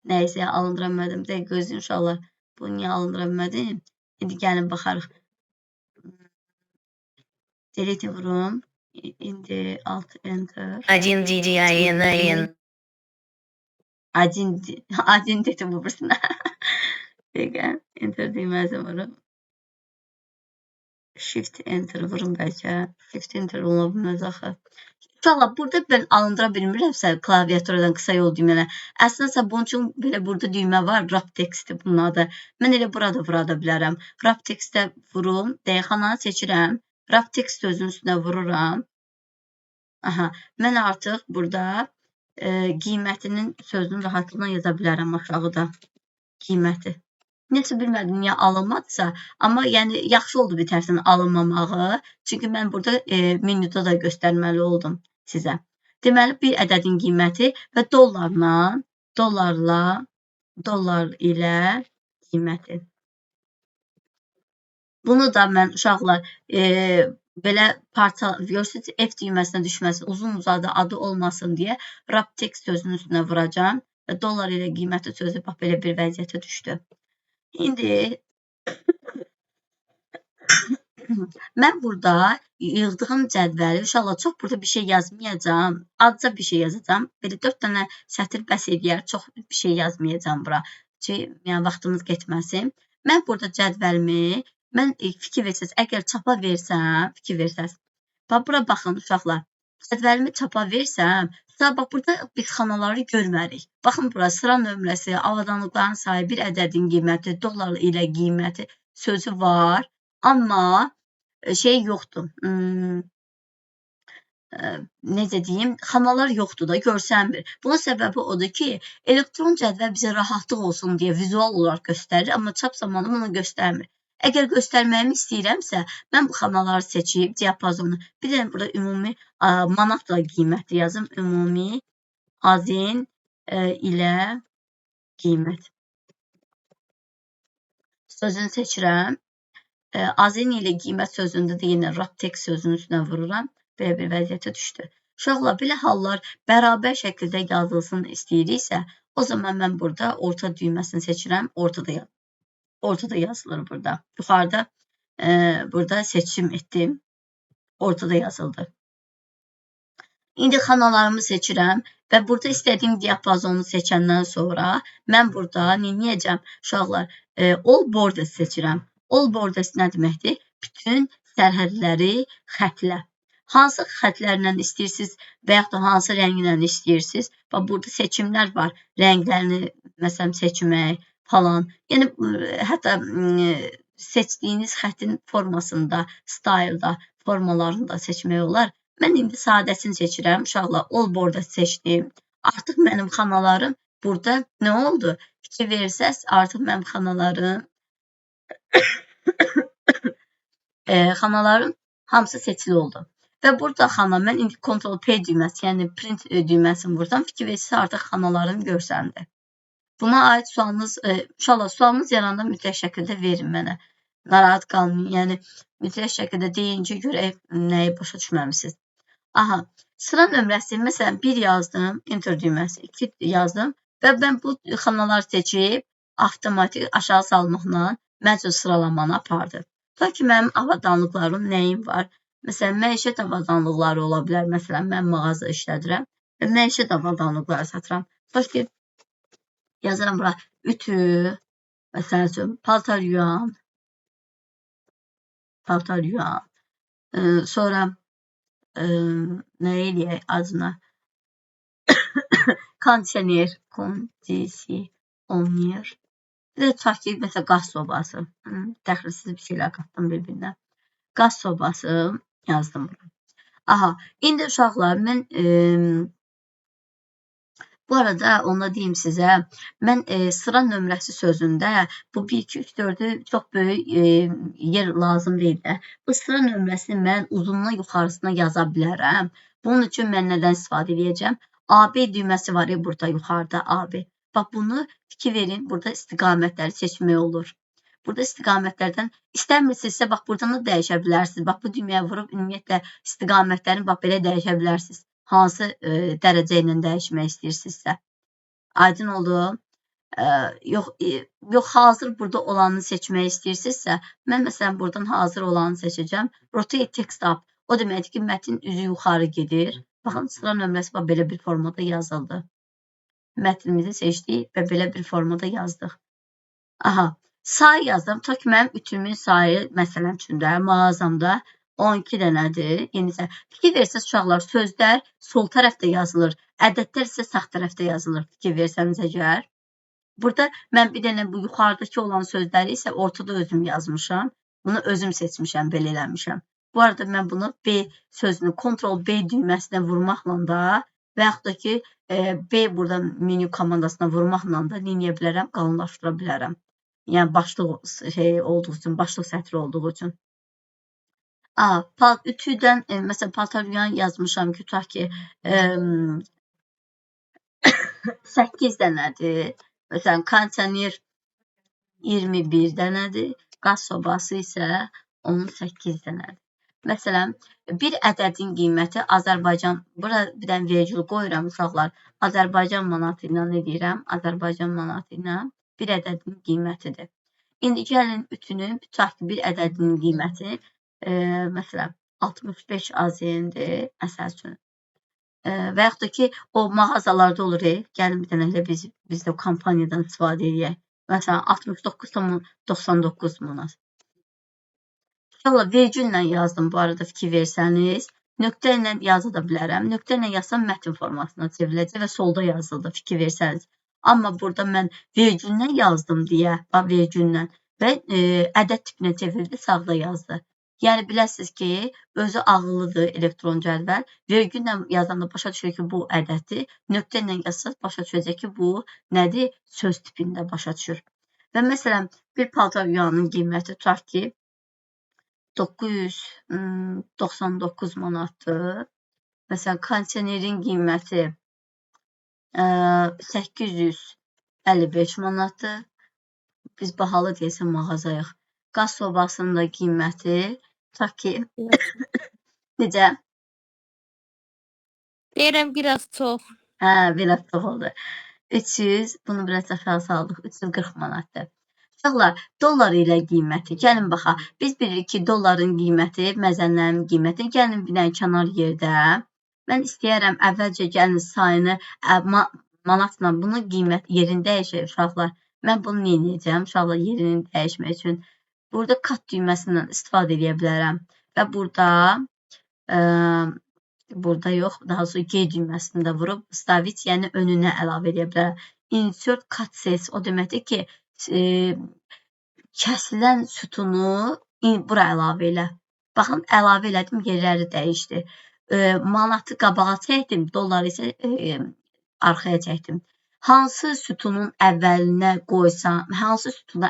Nəysə, alındıra bilmədim. Dəqiq gözləyin uşaqlar. Bunu niyə alındıra bilmədim? İndi gəlin baxarıq. Delete vurum. İndi alt enter. Adin dedim bu birisine. Dəqiqə, enter deyməzəm vurum. Shift enter vurum bəlkə. Shift enter ola bilməz axı. İnşallah burada mən alındıra bilmirəmsə klaviaturadan qısa yol düyməni. Əslində bunun üçün belə burada düymə var. Wrap textdir bunun adı. Mən elə burada vurada bilərəm. Wrap textə vurum. Dəyəxananı seçirəm. Wrap text sözünün üstünə vururam. Aha, mən artıq burada qiymətinin sözünü rahatlıqla yaza bilərəm aşağıda. Qiyməti. Necə bilmədim niyə alınmadısa, amma yəni yaxşı oldu bir tərəfdən alınmamağı. Çünki mən burada menyuda da göstərməli oldum sizə. Deməli, bir ədədin qiyməti və dollar ilə qiyməti. Bunu da mən uşaqlar belə parça görürsünüz, F düyməsinə düşməsin, uzun uzadı adı olmasın deyə Raptex sözünün üstünə vuracağım və dollar ilə qiyməti sözü bax belə bir vəziyyətə düşdü. İndi mən burada yığdığım cədvəli, uşaqlar çox burada bir şey yazmayacağım. Azca bir şey yazacağım. Belə 4 dənə sətr bəs eləyər. Çox bir şey yazmayacağım bura. Ki, yəni vaxtımız getməsin. Mən burada cədvəlimi, mən fikir versəz, əgər çapa versəm, fikir versəz. Bax, bura baxın uşaqlar. Cədvəlimi çapa versəm, bax, burada biz xanaları görmərik. Baxın, bura sıra nömrəsi, avadanlıqların sayı, bir ədədin qiyməti, dollar ilə qiyməti sözü var. Amma şey yoxdur. Necə deyim, xanalar yoxdur da, görsənmir. Bunun səbəbi odur ki, elektron cədvəl bizə rahatlıq olsun deyə vizual olaraq göstərir, amma çap zamanı bunu göstərmir. Əgər göstərməyimi istəyirəmsə, mən bu xanaları seçib, diapazonu, bir də burada ümumi manatla qiyməti yazım. Ümumi azin ilə qiymət. Sözünü seçirəm. Azin ilə qiymət sözündə də yenə Raptex sözünün üstünə vururam. Belə bir vəziyyətə düşdü. Uşaqlar, belə hallar bərabər şəkildə yazılsın istəyiriksə, o zaman mən burada orta düyməsini seçirəm. Ortada yazılır burada. Yuxarıda burada seçim etdim. Ortada yazıldı. İndi xanalarımı seçirəm və burada istədiyim diapazonu seçəndən sonra mən burada neyəcəm? Uşaqlar, all borders seçirəm. All borders nə deməkdir? Bütün sərhədləri xətlə. Hansı xətlərlə istəyirsiniz və yaxud da hansı rənglə istəyirsiniz? Bax, burada seçimlər var. Rənglərini, məsələn, seçmək falan. Yəni, hətta seçdiyiniz xətin formasında, stylda, formalarını da seçmək olar. Mən indi sadəsini seçirəm. Uşaqlar, all borders seçdim. Artıq mənim xanalarım burada nə oldu? Fikir versəz, artıq mənim xanalarım hamısı seçili oldu. Və burada xana, mən indi Ctrl-P düyməsi, yəni print düyməsini vursam, fikir versəz, artıq xanalarım görsəndi. Buna aid sualınız, uşaqlar, sualınız yaranda mütləq şəkildə verin mənə. Narahat qalmayın, yəni mütləq şəkildə deyincə görək nəyi başa düşməmisiniz. Aha, sıra nömrəsi, məsələn, 1 yazdım, enter düyməsi, 2 yazdım və mən bu xanaları seçib, avtomatik aşağı salmaqla məcbur sıralamanı apardı. Ta ki, mənim avadanlıqlarım nəyim var? Məsələn, məişət avadanlıqları ola bilər. Məsələn, mən mağaza işlədirəm və məişət avadanlıqları satıram. Ta ki, yazıram bura, ütü, məsələn üçün, paltar yuyan, sonra nə eləyək adına? Kondisioner. Bir də tutaq ki, məsələn, qaz sobası. Dəxilsiz bir şeylər qatdım bir-birinə. Qaz sobası yazdım bura. Aha, indi uşaqlar, mən bu arada onu deyim sizə, mən sıra nömrəsi sözündə bu 1, 2, 3, 4-ü çox böyük yer lazım deyil də. Bu sıra nömrəsini mən uzunluğuna yuxarısına yaza bilərəm. Bunun üçün mən nədən istifadə edəcəm? AB düyməsi var ya burada yuxarıda AB. Bax bunu fikir verin, burada istiqamətləri seçmək olur. Burada istiqamətlərdən istəmirsinizsə, bax buradan da dəyişə bilərsiniz. Bax bu düyməyə vurub ümumiyyətlə istiqamətlərini bax belə dəyişə bilərsiniz. Hansı dərəcə ilə dəyişmək istəyirsinizsə. Aydın oldu. Yox, hazır burada olanı seçmək istəyirsinizsə, mən məsələn buradan hazır olanı seçəcəm. Rotate text up. O deməkdir ki, mətin üzü yuxarı gedir. Baxın, sıra nömrəsi bax belə bir formada yazıldı. Mətnimizi seçdik və belə bir formada yazdıq. Aha, sayı yazdım. Ta ki, mənim ütümün sayı, məsələn üçün də mağazamda 12 dənədir. Yenicə, fikir versəz uşaqlar, sözlər sol tərəfdə yazılır, ədədlər isə sağ tərəfdə yazılır. Fikir versəniz əgər. Burada mən bir dənə bu yuxarıdakı olan sözləri isə ortada özüm yazmışam. Bunu özüm seçmişəm, belə eləmişəm. Bu arada mən bunu B sözünü Ctrl-B düyməsinə vurmaqla da və yaxud da ki, B burada menü komandasına vurmaqla da neyəyə bilərəm, qalınlaşdıra bilərəm. Yəni, başlıq olduğu üçün, başlıq sətri olduğu üçün. Ütüdən, məsələn, paltar yuyan yazmışam ki, tutaq ki, 8 dənədir. Məsələn, kondisioner 21 dənədir. Qaz sobası isə onun 8 dənədir. Məsələn, bir ədədin qiyməti Azərbaycan, bura bir dənə vergül qoyuram uşaqlar. Azərbaycan manatı ilə nə deyirəm? Azərbaycan manatı ilə bir ədədin qiymətidir. İndi gəlin bütünün, tutaq ki, bir ədədin qiyməti, məsələn, 65 AZN-dir, məsəl üçün. Və yaxud da ki, o mağazalarda olur, gəlin bir dənə elə biz də kampaniyadan istifadə edək. Məsələn, 69,99 manat. İnşallah vergüllə yazdım bu arada fikir versəniz. Nöqtə ilə yaza da bilərəm. Nöqtə ilə yazsam mətn formasına çevriləcək və solda yazıldı fikir versəniz. Amma burada mən vergüllə yazdım deyə, vergüllə və ədəd tipinə çevrildi, sağda yazdı. Yəni biləsiniz ki, özü ağıllıdır elektron cədvəl. Vergüllə yazanda başa düşür ki, bu ədəddir. Nöqtə ilə yazsaq başa düşəcək ki, bu nədir? Söz tipində başa düşür. Və məsələn, bir paltar yuyanın qiyməti tutaq ki, 999 manatdır. Məsələn, kondisionerin qiyməti 855 manatdır. Biz bahalı deyəsə mağazayıq. Qaz sobasının da qiyməti tutaq ki, necə? Deyirəm biraz çox. Biraz çox oldu. 300, bunu biraz aşağı saldıq, 340 manatdır. Uşaqlar, dollar ilə qiyməti, gəlin baxaq. Biz bilirik ki, dolların qiyməti, məzənlərin qiyməti, gəlin bir dənə kənar yerdə. Mən istəyərəm, əvvəlcə gəlin sayını, manatla bunun qiymət yerini dəyişək, uşaqlar. Mən bunu nə edəcəm, uşaqlar yerini dəyişmək üçün. Burada kat düyməsindən istifadə edə bilərəm. Və burada yox, daha sonra G düyməsində vurub, stavit, yəni önünə əlavə edə bilərəm. Insert cut cells, o deməkdir ki, kəsilən sütunu bura əlavə elə. Baxın, əlavə elədim, yerləri dəyişdi. Manatı qabağa çəkdim, dolları isə arxaya çəkdim. Hansı sütunun əvvəlinə qoysam, hansı sütuna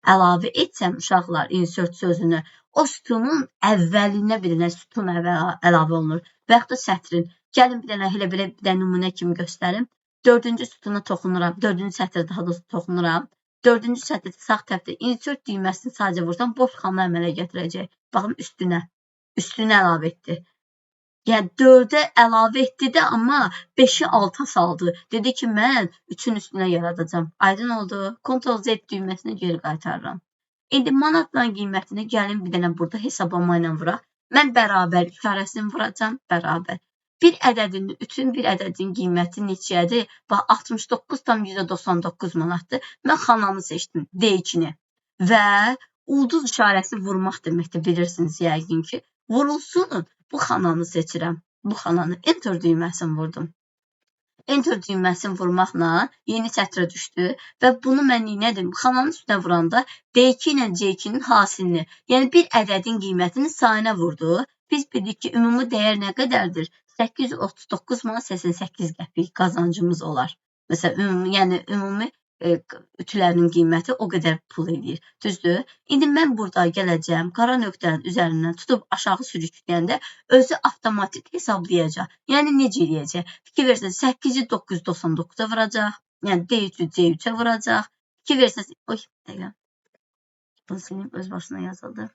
əlavə etsəm, uşaqlar, insert sözünü, o sütunun əvvəlinə bir dənə sütun əlavə olunur. Və yaxud da sətrin. Gəlin bir dənə, elə belə bir dənə nümunə kimi göstərim. 4-cü sütuna toxunuram, 4-cü sətrə daha da toxunuram. 4-cü sətrə sağ tərəfdə insert düyməsini sadəcə vursam, boş xana əmələ gətirəcək. Baxın, üstünə əlavə etdi. Yəni 4-ə əlavə etdi də, amma 5-i alta saldı. Dedi ki, mən 3-ün üstünə yaradacam. Aydın oldu. Ctrl-Z düyməsini geri qaytarıram. İndi manatla qiymətini gəlin bir dənə burada hesablama ilə vuraq. Mən bərabər işarəsini vuracam, bərabər. Bir ədədin, üçün bir ədədin qiyməti neçədir? Bax, 69,99 manatdır. Mən xananı seçdim, D2-ni. Və ulduz işarəsi vurmaq deməkdir, bilirsiniz yəqin ki. Vurulsun, bu xananı seçirəm. Bu xananı, enter düyməsini vurdum. Enter düyməsini vurmaqla yeni sətrə düşdü və bunu mən nədim? Xananın üstünə vuranda D2 ilə C2-nin hasilini, yəni bir ədədin qiymətini sayına vurdu. Biz bildik ki, ümumi dəyər nə qədərdir? 839 manat 88 qəpik qazancımız olar. Məsələn, yəni ümumi ütülərin qiyməti o qədər pul edir. Düzdür? İndi mən burada gələcəm, qara nöqtənin üzərindən tutub aşağı sürükləyəndə özü avtomatik hesablayacaq. Yəni necə eləyəcək? Fikir versəniz, 8-i 999-a vuracaq. Yəni D3-ü C3-ə vuracaq. Fikir versəniz, bunu sileyim, öz başına yazıldı.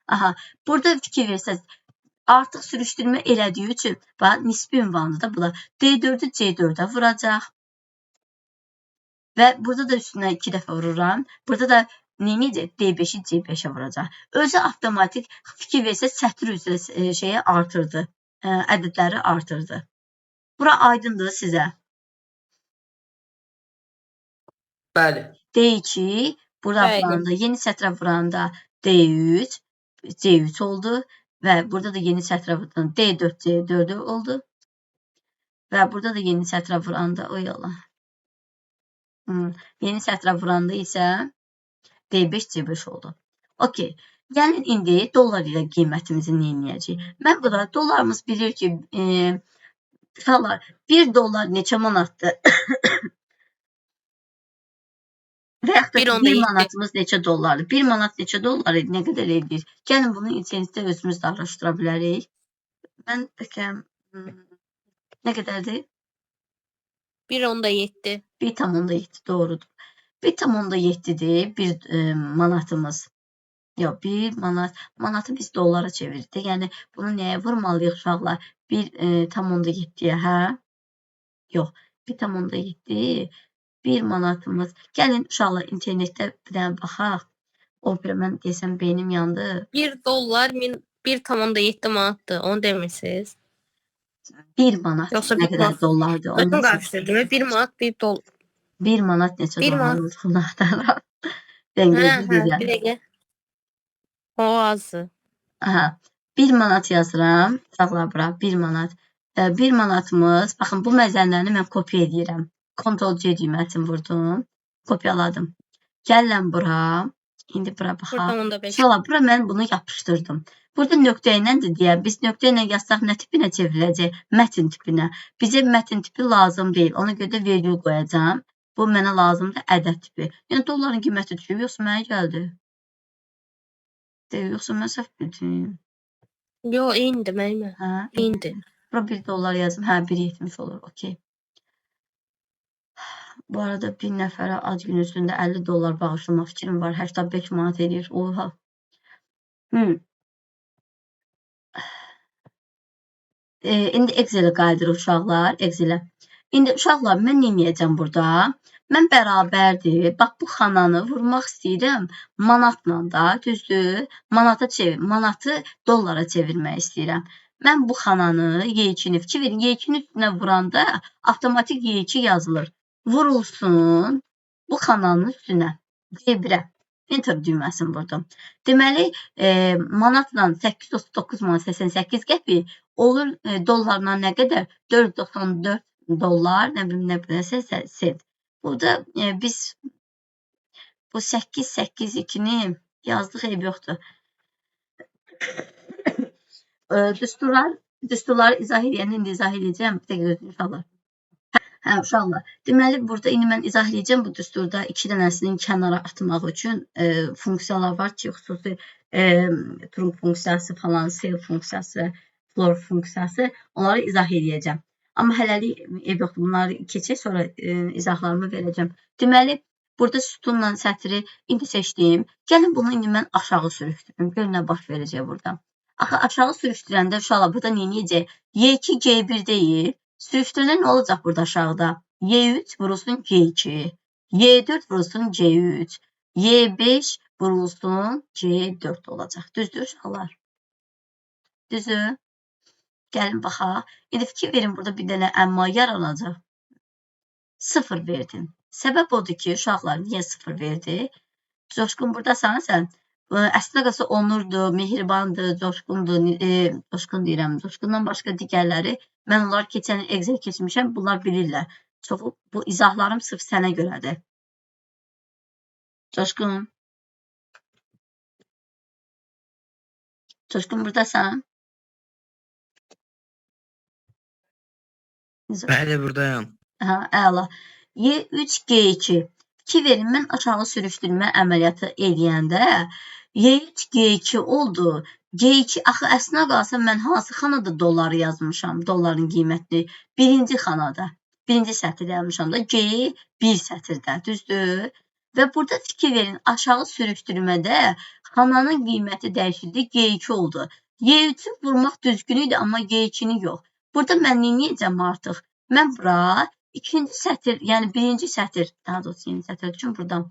Aha, burada fikir versəniz, artıq sürüşdürmə elədiyi üçün, bax, nisbi ünvandır da bula. D4-ü C4-ə vuracaq. Və burada da üstünə 2 dəfə vururam. Burada da necə? D5-i C5-ə vuracaq. Özü avtomatik fikir versə sətr üzrə şeyi artırdı. Ədədləri artırdı. Bura aydındır sizə. Bəli. D2, burada vuranda, yeni sətrə vuranda D3, C3 oldu. Və burada da yeni sətrə vuranda D4, C4 oldu. Və burada da yeni sətrə vuranda, oy Allah. Yeni sətrə vuranda isə D5, C5 oldu. Okey. Gəlin indi dollar ilə qiymətimizi nə edəcəyik? Mən burada dollarımız bilir ki, 1 dollar neçə manatdır? Və yaxud da 1 manatımız neçə dollardır? 1 manat neçə dollar edir? Nə qədər edir? Gəlin bunu internetdə özümüz də araşdıra bilərik. Mən bəkəm, nə qədərdir? 1.7. 1.7, doğrudur. 1,7-dir bir manatımız. Yox, 1 manat. Manatı biz dollara çevirdik. Yəni bunu nəyə vurmalıyıq uşaqlar? 1,7-yə, hə? Yox, 1,7. 1 manatımız. Gəlin uşaqlar internetdə bir dənə baxaq. Opera mən desəm beynim yandı. 1 dollar 1,7 manatdır. Onu demirsiniz. 1 manat Yoxsa nə 1 qədər manat. dollardır? Onu Özüm desəm. qarşıladım. 1 manat 1 dollar. 1 manat neçə 1 dollar manat. olur? Bunu axtarıram. Dəqiq Hə, bir bilirəm. dəqiqə. O azdır. Aha. 1 manat yazıram. Uşaqlar bura 1 manat. 1 manatımız. Baxın bu məzənləri mən kopya edirəm. Ctrl+C düyməsini vurdum. Kopyaladım. Gəlirəm bura. İndi bura baxaq. Burada onda 5. Uşaqlar bura mən bunu yapışdırdım. Burada nöqtə ilə də deyə biz nöqtə ilə yazsaq nə tipinə çevriləcək? Mətn tipinə. Bizə mətn tipi lazım deyil. Ona görə də virgül qoyacağam. Bu mənə lazımdır ədəd tipi. Yəni dolların qiyməti düşüb, yoxsa mənə gəldi? Deyil, yoxsa mən səhv bildim. Yo, indi mənimlə. Hə, İndi. bura 1 dollar yazım. Hə, 1.70 olur. Okey. Bu arada bir nəfərə ad günü üstündə 50 dollar bağışlamaq fikrim var. 85 manat edir. Oha. İndi Excel-ə qayıdırıq uşaqlar. Excel-ə. İndi uşaqlar mən nə edəcəm burada? Mən bərabərdir. Bax bu xananı vurmaq istəyirəm manatla da, düzdür? Manatı dollara çevirmək istəyirəm. Mən bu xananı Y2-ni fikir verin. Y2-nin üstünə vuranda avtomatik Y2 yazılır. Vurulsun bu xananın üstünə. C1-ə. Enter düyməsini vurdum. Deməli, manatla 839 manat 88 qəpik olur dollarla nə qədər? 494 dollar, nə bilim nəsə sent. Burada biz bu 882-ni yazdıq, eyb yoxdur. Düsturları izah edəndə indi izah edəcəm. Bir dəqiqə gözləyin uşaqlar. Hə, uşaqlar. Deməli, burada indi mən izah edəcəm bu düsturda 2 dənəsinin kənara atmaq üçün funksiyalar var ki, xüsusi true funksiyası falan, cell funksiyası, floor funksiyası. Onları izah edəcəm. Amma hələlik eyb yoxdur. Bunları keçək, sonra izahlarımı verəcəm. Deməli, burada sütunla sətri indi seçdim. Gəlin bunu indi mən aşağı sürüşdürüm. Gör nə baş verəcək burada. Axı aşağı sürüşdürəndə uşaqlar burada nə edəcək? Y2, G1 deyil. Sürüşdürəndə nə olacaq burada aşağıda? Y3 vurulsun G2, Y4 vurulsun C3, Y5 vurulsun C4 olacaq. Düzdür uşaqlar? Düzdür? Gəlin baxaq. İndi fikir verin, burada bir dənə əmma yaranacaq. 0 verdin. Səbəb odur ki, uşaqlar niyə 0 verdi? Coşqun buradasan sən. Əslində qalsa onurdur, mehribandır, coşqundur, coşqun deyirəm. Coşqundan başqa digərləri, mən onları keçən Excel keçmişəm, bunlar bilirlər. Çoxu, bu izahlarım sırf sənə görədir. Coşqun. Coşqun buradasan? Bəli, buradayam. Hə, əla. Y3, G2. Fikir verin, mən aşağı sürüşdürmə əməliyyatı edəndə Y3, G2 oldu. G2, axı əslində qalsa mən hansı xanada dolları yazmışam, dolların qiymətini? Birinci xanada, birinci sətirdə yazmışam da, G1 sətirdə, düzdür? Və burada fikir verin, aşağı sürüşdürmədə xananın qiyməti dəyişildi, G2 oldu. Y3-ü vurmaq düzgün idi, amma G2-ni yox. Burada mən nə edəcəm artıq? Mən bura ikinci sətir, yəni birinci sətir, daha doğrusu yeni sətir üçün buradan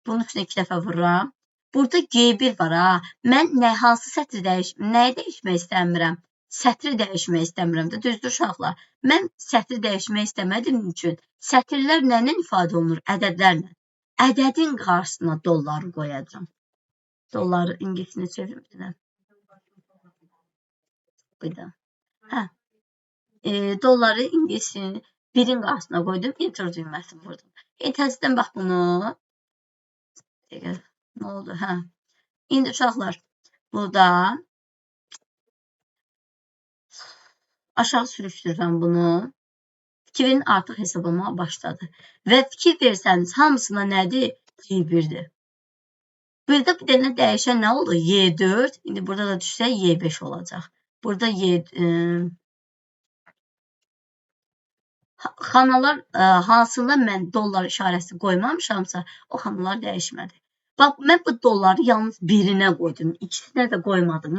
bunun üstünə 2 dəfə vururam. Burada G1 var ha. Mən hansı sətri nəyi dəyişmək istəmirəm? Sətri dəyişmək istəmirəm də, düzdür uşaqlar. Mən sətri dəyişmək istəmədiyim üçün sətirlər nə ilə ifadə olunur? Ədədlərlə. Ədədin qarşısına dolları qoyacağam. Dolları ingilisini çevirmirəm. Buyda. Hə. Dolları ingilisini birin qarşısına qoydum, enter düyməsini vurdum. Təzədən bax bunu. Nə oldu? Hə. İndi uşaqlar, burada aşağı sürüşdürürəm bunu. Fikrin artıq hesablamağa başladı. Və fikir versəniz, hamısına nədir? Y1-dir. Burada bir dənə dəyişən nə oldu? Y4. İndi burada da düşsə Y5 olacaq. Burada xanalar hansında mən dollar işarəsi qoymamışamsa, o xanalar dəyişmədi. Bax, mən bu dolları yalnız birinə qoydum, ikisinə də qoymadım.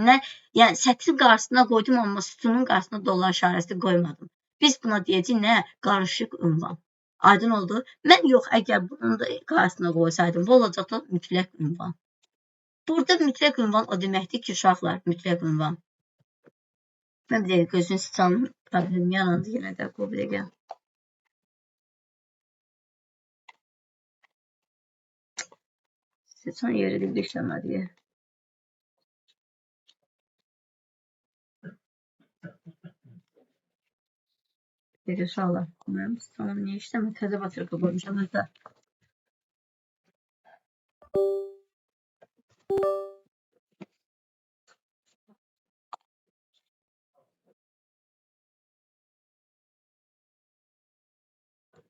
Yəni sətrin qarşısına qoydum, amma sütunun qarşısına dollar işarəsi qoymadım. Biz buna deyəcəyik nə? Qarışıq ünvan. Aydın oldu? Mən yox, əgər bunun da qarşısına qoysaydım, bu olacaqdı mütləq ünvan. Burada mütləq ünvan o deməkdir ki, uşaqlar, mütləq ünvan. Mən bir dəqiqə gözünü sıçanım, problem yanandı yenə də bu bir dəqiqə. Sıçan yeri də işləmədi. Bir uşaqlar, mənim sıçanım niyə işləmir? Təzə batırqa qoymuşam hətta.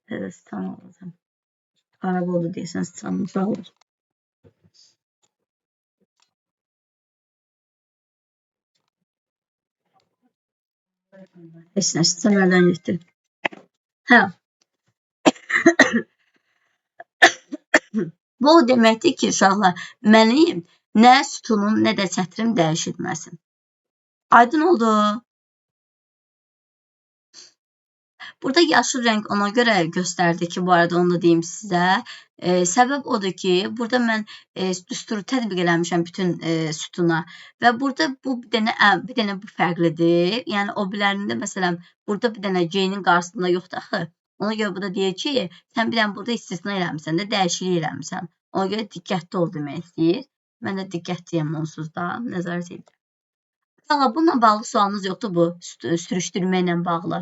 Təzə sıçan alacam. Xarab oldu deyəsən sıçanım, sağ olur. Heç nə, sıçan əldən getdi. Hə. Bu o deməkdir ki, uşaqlar, mənim nə sütunum, nə də çətrim dəyişilməsin. Aydın oldu. Burada yaşıl rəng ona görə göstərdi ki, bu arada onu da deyim sizə. Səbəb odur ki, burada mən düsturu tətbiq eləmişəm bütün sütuna və burada bu bir dənə bu fərqlidir. Yəni o birlərində məsələn burada bir dənə J-nin qarşısında yoxdur axı. Ona görə bu da deyir ki, sən bir dənə burada istisna eləmisən də, dəyişiklik eləmisən. Ona görə diqqətli ol demək istəyir. Mən də diqqətliyəm onsuz da, nəzarət edirəm. Valla bununla bağlı sualınız yoxdur bu sürüşdürmə ilə bağlı.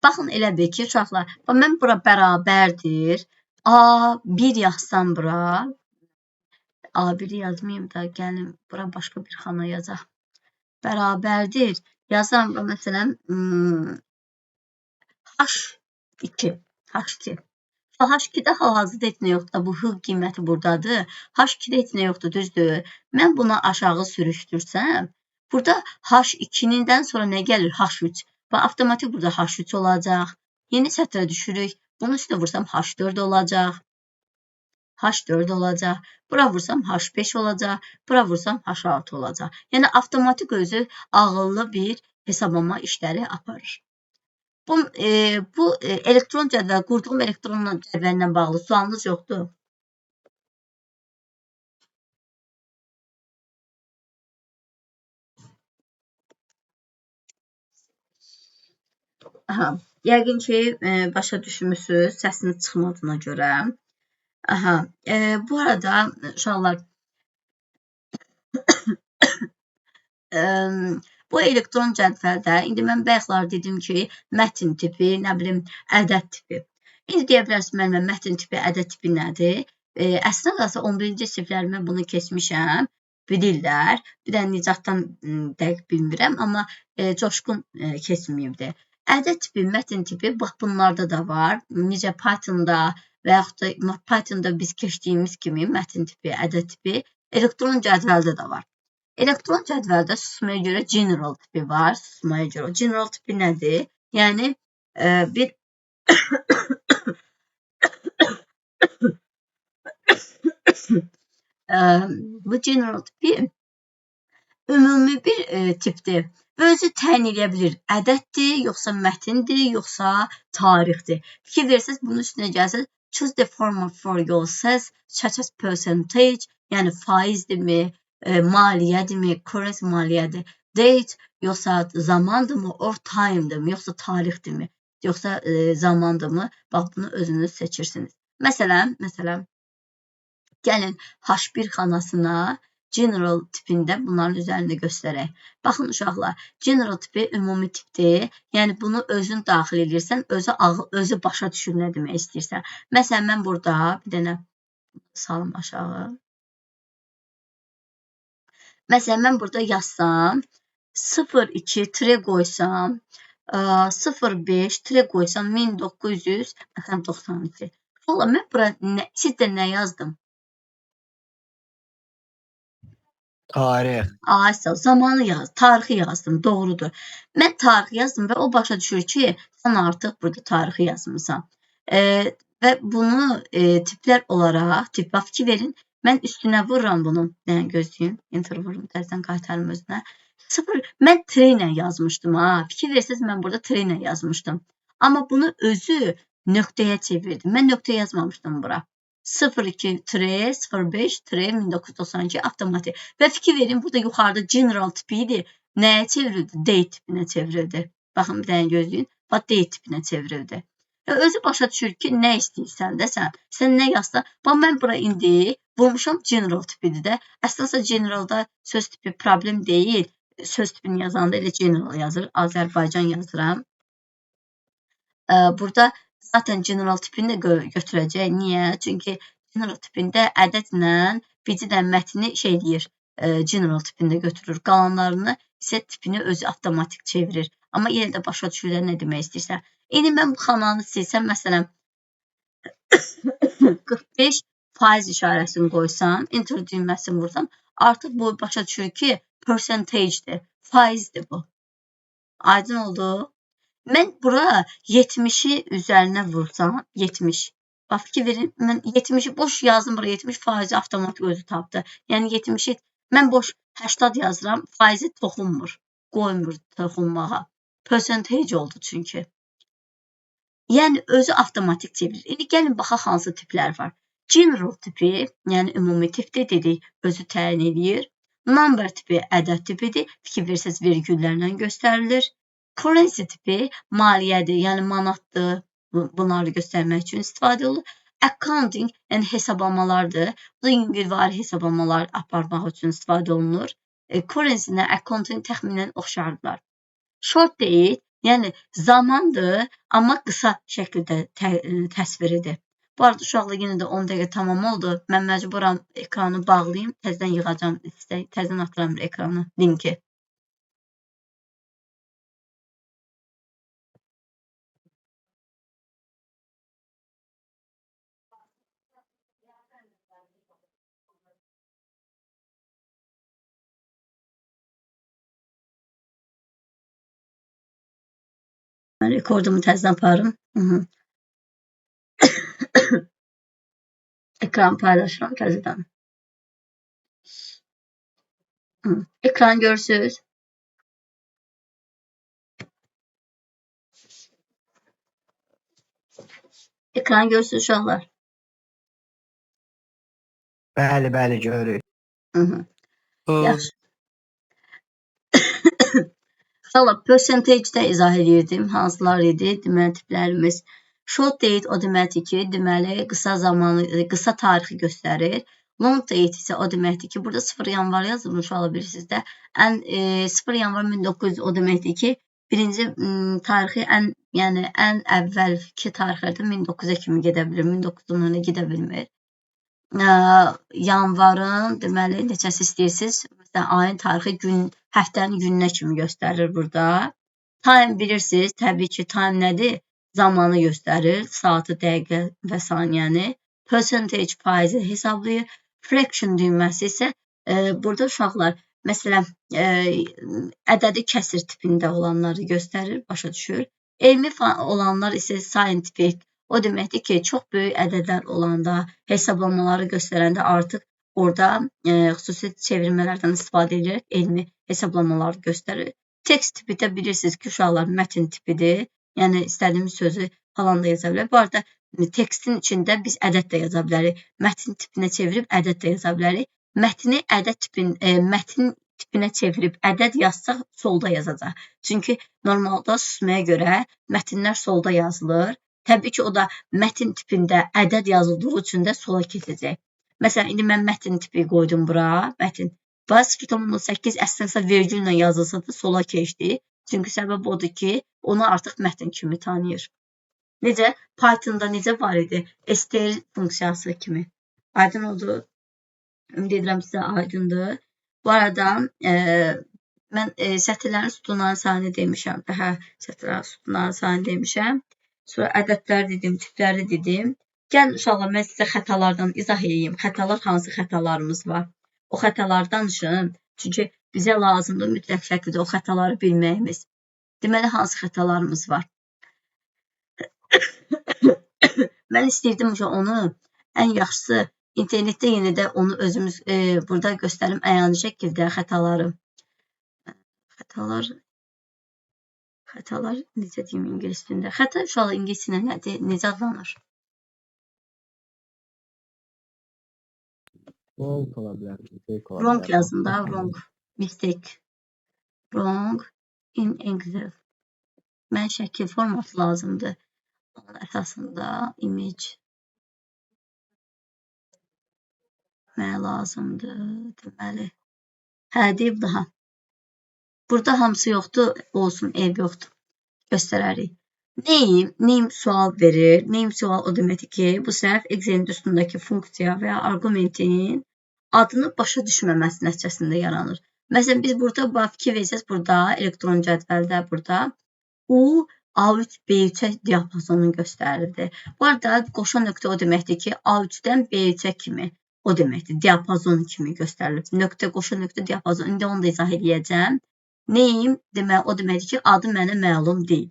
Baxın elə bil ki, uşaqlar, mən bura bərabərdir. A1 yazsam bura. A1-i yazmayayım da, gəlin bura başqa bir xana yazaq. Bərabərdir. Yazam da məsələn H2. H2. H2-də hal-hazırda heç nə yoxdur. Bu H qiyməti buradadır. H2-də heç nə yoxdur, düzdür. Mən buna aşağı sürüşdürsəm, burada H2-dən sonra nə gəlir? H3. Və avtomatik burada H3 olacaq. Yeni sətrə düşürük. Bunun üstünə vursam H4 olacaq. H4 olacaq. Bura vursam H5 olacaq. Bura vursam H6 olacaq. Yəni avtomatik özü ağıllı bir hesablama işləri aparır. Bu elektron cədvəl, qurduğum elektron cədvəllə bağlı sualınız yoxdur. Aha, yəqin ki, başa düşmüsünüz, səsiniz çıxmadığına görə. Aha, bu arada uşaqlar, bu elektron cədvəldə, indi mən bayaqlar dedim ki, mətn tipi, nə bilim, ədəd tipi. İndi deyə bilərsiniz, müəllimə, mətn tipi, ədəd tipi nədir? Əslində qalsa 11-ci siniflərimə bunu keçmişəm, bilirlər. Bir də Nicatdan dəqiq bilmirəm, amma coşqun keçməyibdir. Ədəd tipi, mətn tipi, bax bunlarda da var. Necə Pythonda və yaxud da Pythonda biz keçdiyimiz kimi mətn tipi, ədəd tipi, elektron cədvəldə də var. Elektron cədvəldə susmaya görə general tipi var. Susmaya görə. General tipi nədir? Yəni bir bu general tipi ümumi bir tipdir. Və özü təyin edə bilir. Ədəddir, yoxsa mətindir, yoxsa tarixdir. Fikir verirsiniz, bunun üstünə gəlsiniz. Choose the format for yourself, such as percentage, yəni faizdirmi, maliyyədirmi, current maliyyədir, date, yoxsa zamandırmı, or time'dırmı, yoxsa tarixdirmi, yoxsa zamandırmı? Bax, bunu özünüz seçirsiniz. Məsələn, gəlin H1 xanasına general tipində bunların üzərində göstərək. Baxın uşaqlar, general tipi ümumi tipdir. Yəni bunu özün daxil edirsən, özü başa düşür nə demək istəyirsən. Məsələn, mən burada bir dənə salım aşağı. Məsələn, mən burada yazsam, 02 tire qoysam, 05 tire qoysam, 1992. Valla mən bura sizdə nə yazdım? Tarix. Aysa, zamanı yaz, tarixi yazdım, doğrudur. Mən tarixi yazdım və o başa düşür ki, sən artıq burada tarixi yazmısan. Və bunu tiplər olaraq, tipə fikir verin. Mən üstünə vururam bunun. Yəni gözləyin, enter vururum, tərsən qaytarım özünə. 0, mən tre ilə yazmışdım ha. Fikir versəz mən burada tre ilə yazmışdım. Amma bunu özü nöqtəyə çevirdi. Mən nöqtə yazmamışdım bura. 02 tre 05 tre 1992 avtomatik. Və fikir verin, burada yuxarıda general tipi idi. Nəyə çevrildi? Date tipinə çevrildi. Baxın, bir dənə gözləyin. Bax, date tipinə çevrildi. Və özü başa düşür ki, nə istəyirsən də sən. Sən nə yazsan. Bax, mən bura indi vurmuşam general tipidir də. Əslində generalda söz tipi problem deyil. Söz tipini yazanda elə general yazır. Azərbaycan yazıram. Burada zaten general tipini də götürəcək. Niyə? Çünki general tipində ədədlə bircə mətni şey deyir, general tipində götürür. Qalanlarını isə tipini özü avtomatik çevirir. Amma yenə də başa düşürlər nə demək istəyirsən. İndi mən bu xananı silsəm, məsələn 45% işarəsini qoysam, enter düyməsini vursam, artıq bu başa düşür ki, percentage'dir, faizdir bu. Aydın oldu. Mən bura 70'i üzərinə vursam, 70. Bax, fikir verin, mən 70'i boş yazdım bura, 70% avtomatik özü tapdı. Yəni 70'i, mən boş 80 yazıram, faizi toxunmur, qoymur toxunmağa. Percentage oldu çünki. Yəni özü avtomatik çevirir. İndi gəlin baxaq hansı tiplər var. General tipi, yəni ümumi tipdir dedik, özü təyin edir. Number tipi ədəd tipidir, fikir versəz vergüllərlə göstərilir. Currency tipi maliyyədir, yəni manatdır. Bunları göstərmək üçün istifadə olur. Accounting, yəni hesablamalardır. Bu da yüngülvari hesablamalar aparmaq üçün istifadə olunur. Currency ilə accounting təxminən oxşardılar. Short date, yəni zamandır, amma qısa şəkildə təsviridir. Bu arada uşaqlar yenə də 10 dəqiqə tamam oldu. Mən məcburam ekranı bağlayayım, təzədən yığacam, təzədən atıram ekranı, linki. Mən rekordumu təzədən aparım. Ekran paylaşıram təzədən. Ekran görürsünüz. Ekran görürsünüz uşaqlar. Bəli, görürük. Yaxşı. Uşaqlar, percentage-də izah edirdim. Hansılar idi? Deməli, tiplərimiz. Short date o deməkdir ki, deməli, qısa tarixi göstərir. Long date isə o deməkdir ki, burada 0 yanvar yazılmış ola bilirsiniz də. 0 yanvar 1900 o deməkdir ki, birinci tarixi yəni ən əvvəlki tarixlərdən 1900-ə kimi gedə bilir, 1900-un önə gedə bilmir. Yanvarın, deməli, neçəsi istəyirsiniz? Məsələn, ayın tarixi gün, həftənin gününə kimi göstərir burada. Time bilirsiniz, təbii ki, time nədir? Zamanı göstərir, saatı, dəqiqə və saniyəni. Percentage faizi hesablayır. Fraction düyməsi isə burada uşaqlar, məsələn, ədədi kəsir tipində olanları göstərir, başa düşür. Elmi olanlar isə scientific, o deməkdir ki, çox böyük ədədlər olanda, hesablamaları göstərəndə artıq orada xüsusi çevirmələrdən istifadə edilərək elmi hesablamaları göstərir. Text tipi də bilirsiniz ki, uşaqlar mətn tipidir. Yəni, istədiyimiz sözü falan da yaza bilər. Bu arada, tekstin içində biz ədəd də yaza bilərik. Mətn tipinə çevirib ədəd də yaza bilərik. Mətn tipinə çevirib ədəd yazsaq, solda yazacaq. Çünki normalda susmaya görə mətnlər solda yazılır. Təbii ki, o da mətn tipində ədəd yazıldığı üçün də sola keçəcək. Məsələn, indi mən mətn tipi qoydum bura. Mətn. Bax, 0.8 əslində vergüllə yazılsa da sola keçdi. Çünki səbəb odur ki, onu artıq mətn kimi tanıyır. Necə? Python'da necə var idi? STR funksiyası kimi. Aydın oldu. Ümid edirəm sizə aydındır. Bu arada mən sətirlərin sütunların sayını demişəm. Sətirlərin sütunların sayını demişəm. Sonra ədədlər dedim, tipləri dedim. Gəlin uşaqlar, mən sizə xətalardan izah edeyim. Xətalar, hansı xətalarımız var? O xətaları danışım. Çünki bizə lazımdır mütləq şəkildə o xətaları bilməyimiz. Deməli, hansı xətalarımız var? Mən istəyirdim ki, onu ən yaxşısı internetdə yenə də onu özümüz burada göstərim əyani şəkildə xətaları. Xətalar necə deyim ingilis dilində? Xəta uşaqlar ingilis dilində nədir? Necə adlanır? Wrong ola bilər. Mistake ola Wrong bilər. yazın da, wrong. Mistake. Wrong in Excel. Mən şəkil formatı lazımdır. Onun əsasında image mənə lazımdır. Deməli. Hə, deyib daha. Burada hamısı yoxdur. Olsun, ev yoxdur. Göstərərik. Name sual verir. Name sual o deməkdir ki, bu səhv Excel'in üstündəki funksiya və ya arqumentin adını başa düşməməsi nəticəsində yaranır. Məsələn, biz burada fikir versəz, burada elektron cədvəldə burada U A3 B3-ə diapazonu göstərildi. Bu arada qoşan nöqtə o deməkdir ki, A3-dən B3-ə kimi o deməkdir. Diapazon kimi göstərilib. Nöqtə, qoşan nöqtə, diapazon. İndi onu da izah edəcəm. Name demək o deməkdir ki, adı mənə məlum deyil.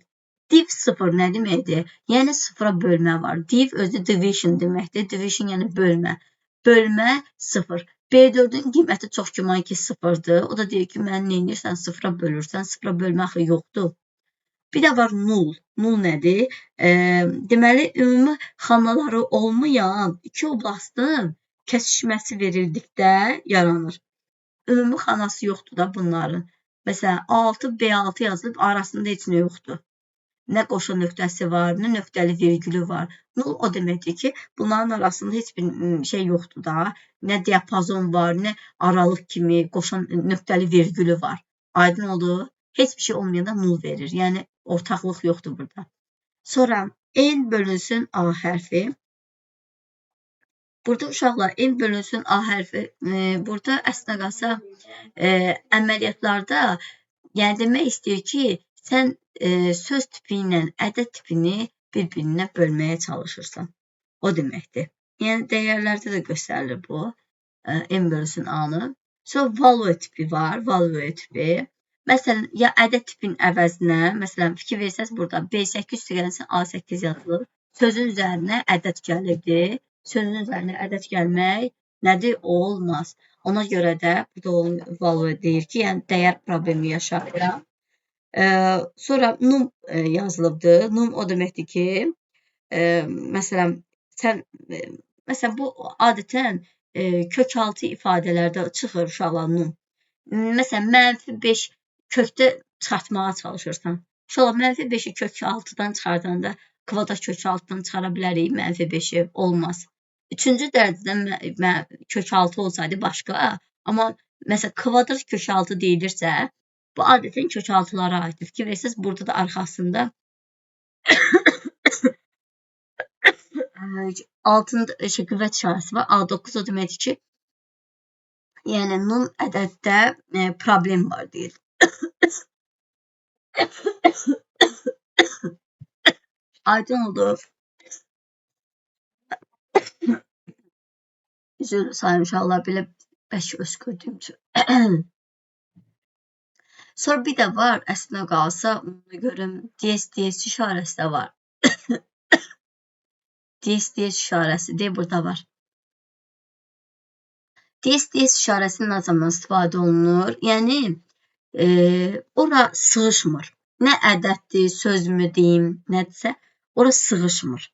Div 0 nə deməkdir? Yəni sıfıra bölmə var. Div özü division deməkdir. Division yəni bölmə. Bölmə 0. B4-ün qiyməti çox güman ki 0-dır. O da deyir ki, mən nə edirsən? Sıfıra bölürsən. Sıfıra bölmə axı yoxdur. Bir də var null. Null nədir? Deməli, ümumi xanaları olmayan iki oblastın kəsişməsi verildikdə yaranır. Ümumi xanası yoxdur da bunların. Məsələn, A6, B6 yazılıb, arasında heç nə yoxdur. Nə qoşan nöqtəsi var, nə nöqtəli virgülü var. Null o deməkdir ki, bunların arasında heç bir şey yoxdur da. Nə diapazon var, nə aralıq kimi qoşan nöqtəli virgülü var. Aydın oldu? Heç bir şey olmayanda null verir. Yəni, ortaqlıq yoxdur burada. Sonra, N bölünsün A hərfi. Burada uşaqlar, N bölünsün A hərfi. Burada əslində qalsa əməliyyatlarda yəni demək istəyir ki, sən söz tipi ilə ədəd tipini bir-birinə bölməyə çalışırsan. O deməkdir. Yəni, dəyərlərdə də göstərilir bu. N bölünsün A-nı. Sonra, value tipi var. Value tipi. Məsələn, ya ədəd tipin əvəzinə, məsələn, fikir versəz burada B8 üstəgəlsin A8 yazılır. Sözün üzərinə ədəd gəlirdi. Sözün üzərinə ədəd gəlmək nədir? Olmaz. Ona görə də burada value deyir ki, yəni dəyər problemi yaşayıram. Sonra num yazılıbdır. Num o deməkdir ki, məsələn, bu adətən kökaltı ifadələrdə çıxır uşaqlar num. Məsələn, -5 kökdə çıxartmağa çalışırsan. Uşaqlar, -5-i kök 6-dan çıxardanda kvadrat kök 6-dan çıxara bilərik, -5-i olmaz. Üçüncü dərəcədən kök 6 olsaydı başqa, amma məsələn, kvadrat kök 6 deyilirsə, bu adətən kök 6-lara aiddir. Fikir versəz, burada da arxasında 6-nın qüvvət işarəsi var. A9 o deməkdir ki, yəni num ədəddə problem var deyil. Aydın oldu. Üzr sayın uşaqlar, belə bəlkə öskürdüyüm üçün. Sonra bir də var, əslində qalsa, onu görüm, DS işarəsi də var. DS işarəsi deyə burada var. DS işarəsinin nə zaman istifadə olunur? Yəni, ora sığışmır. Nə ədəddir, sözmü deyim, nədirsə, ora sığışmır.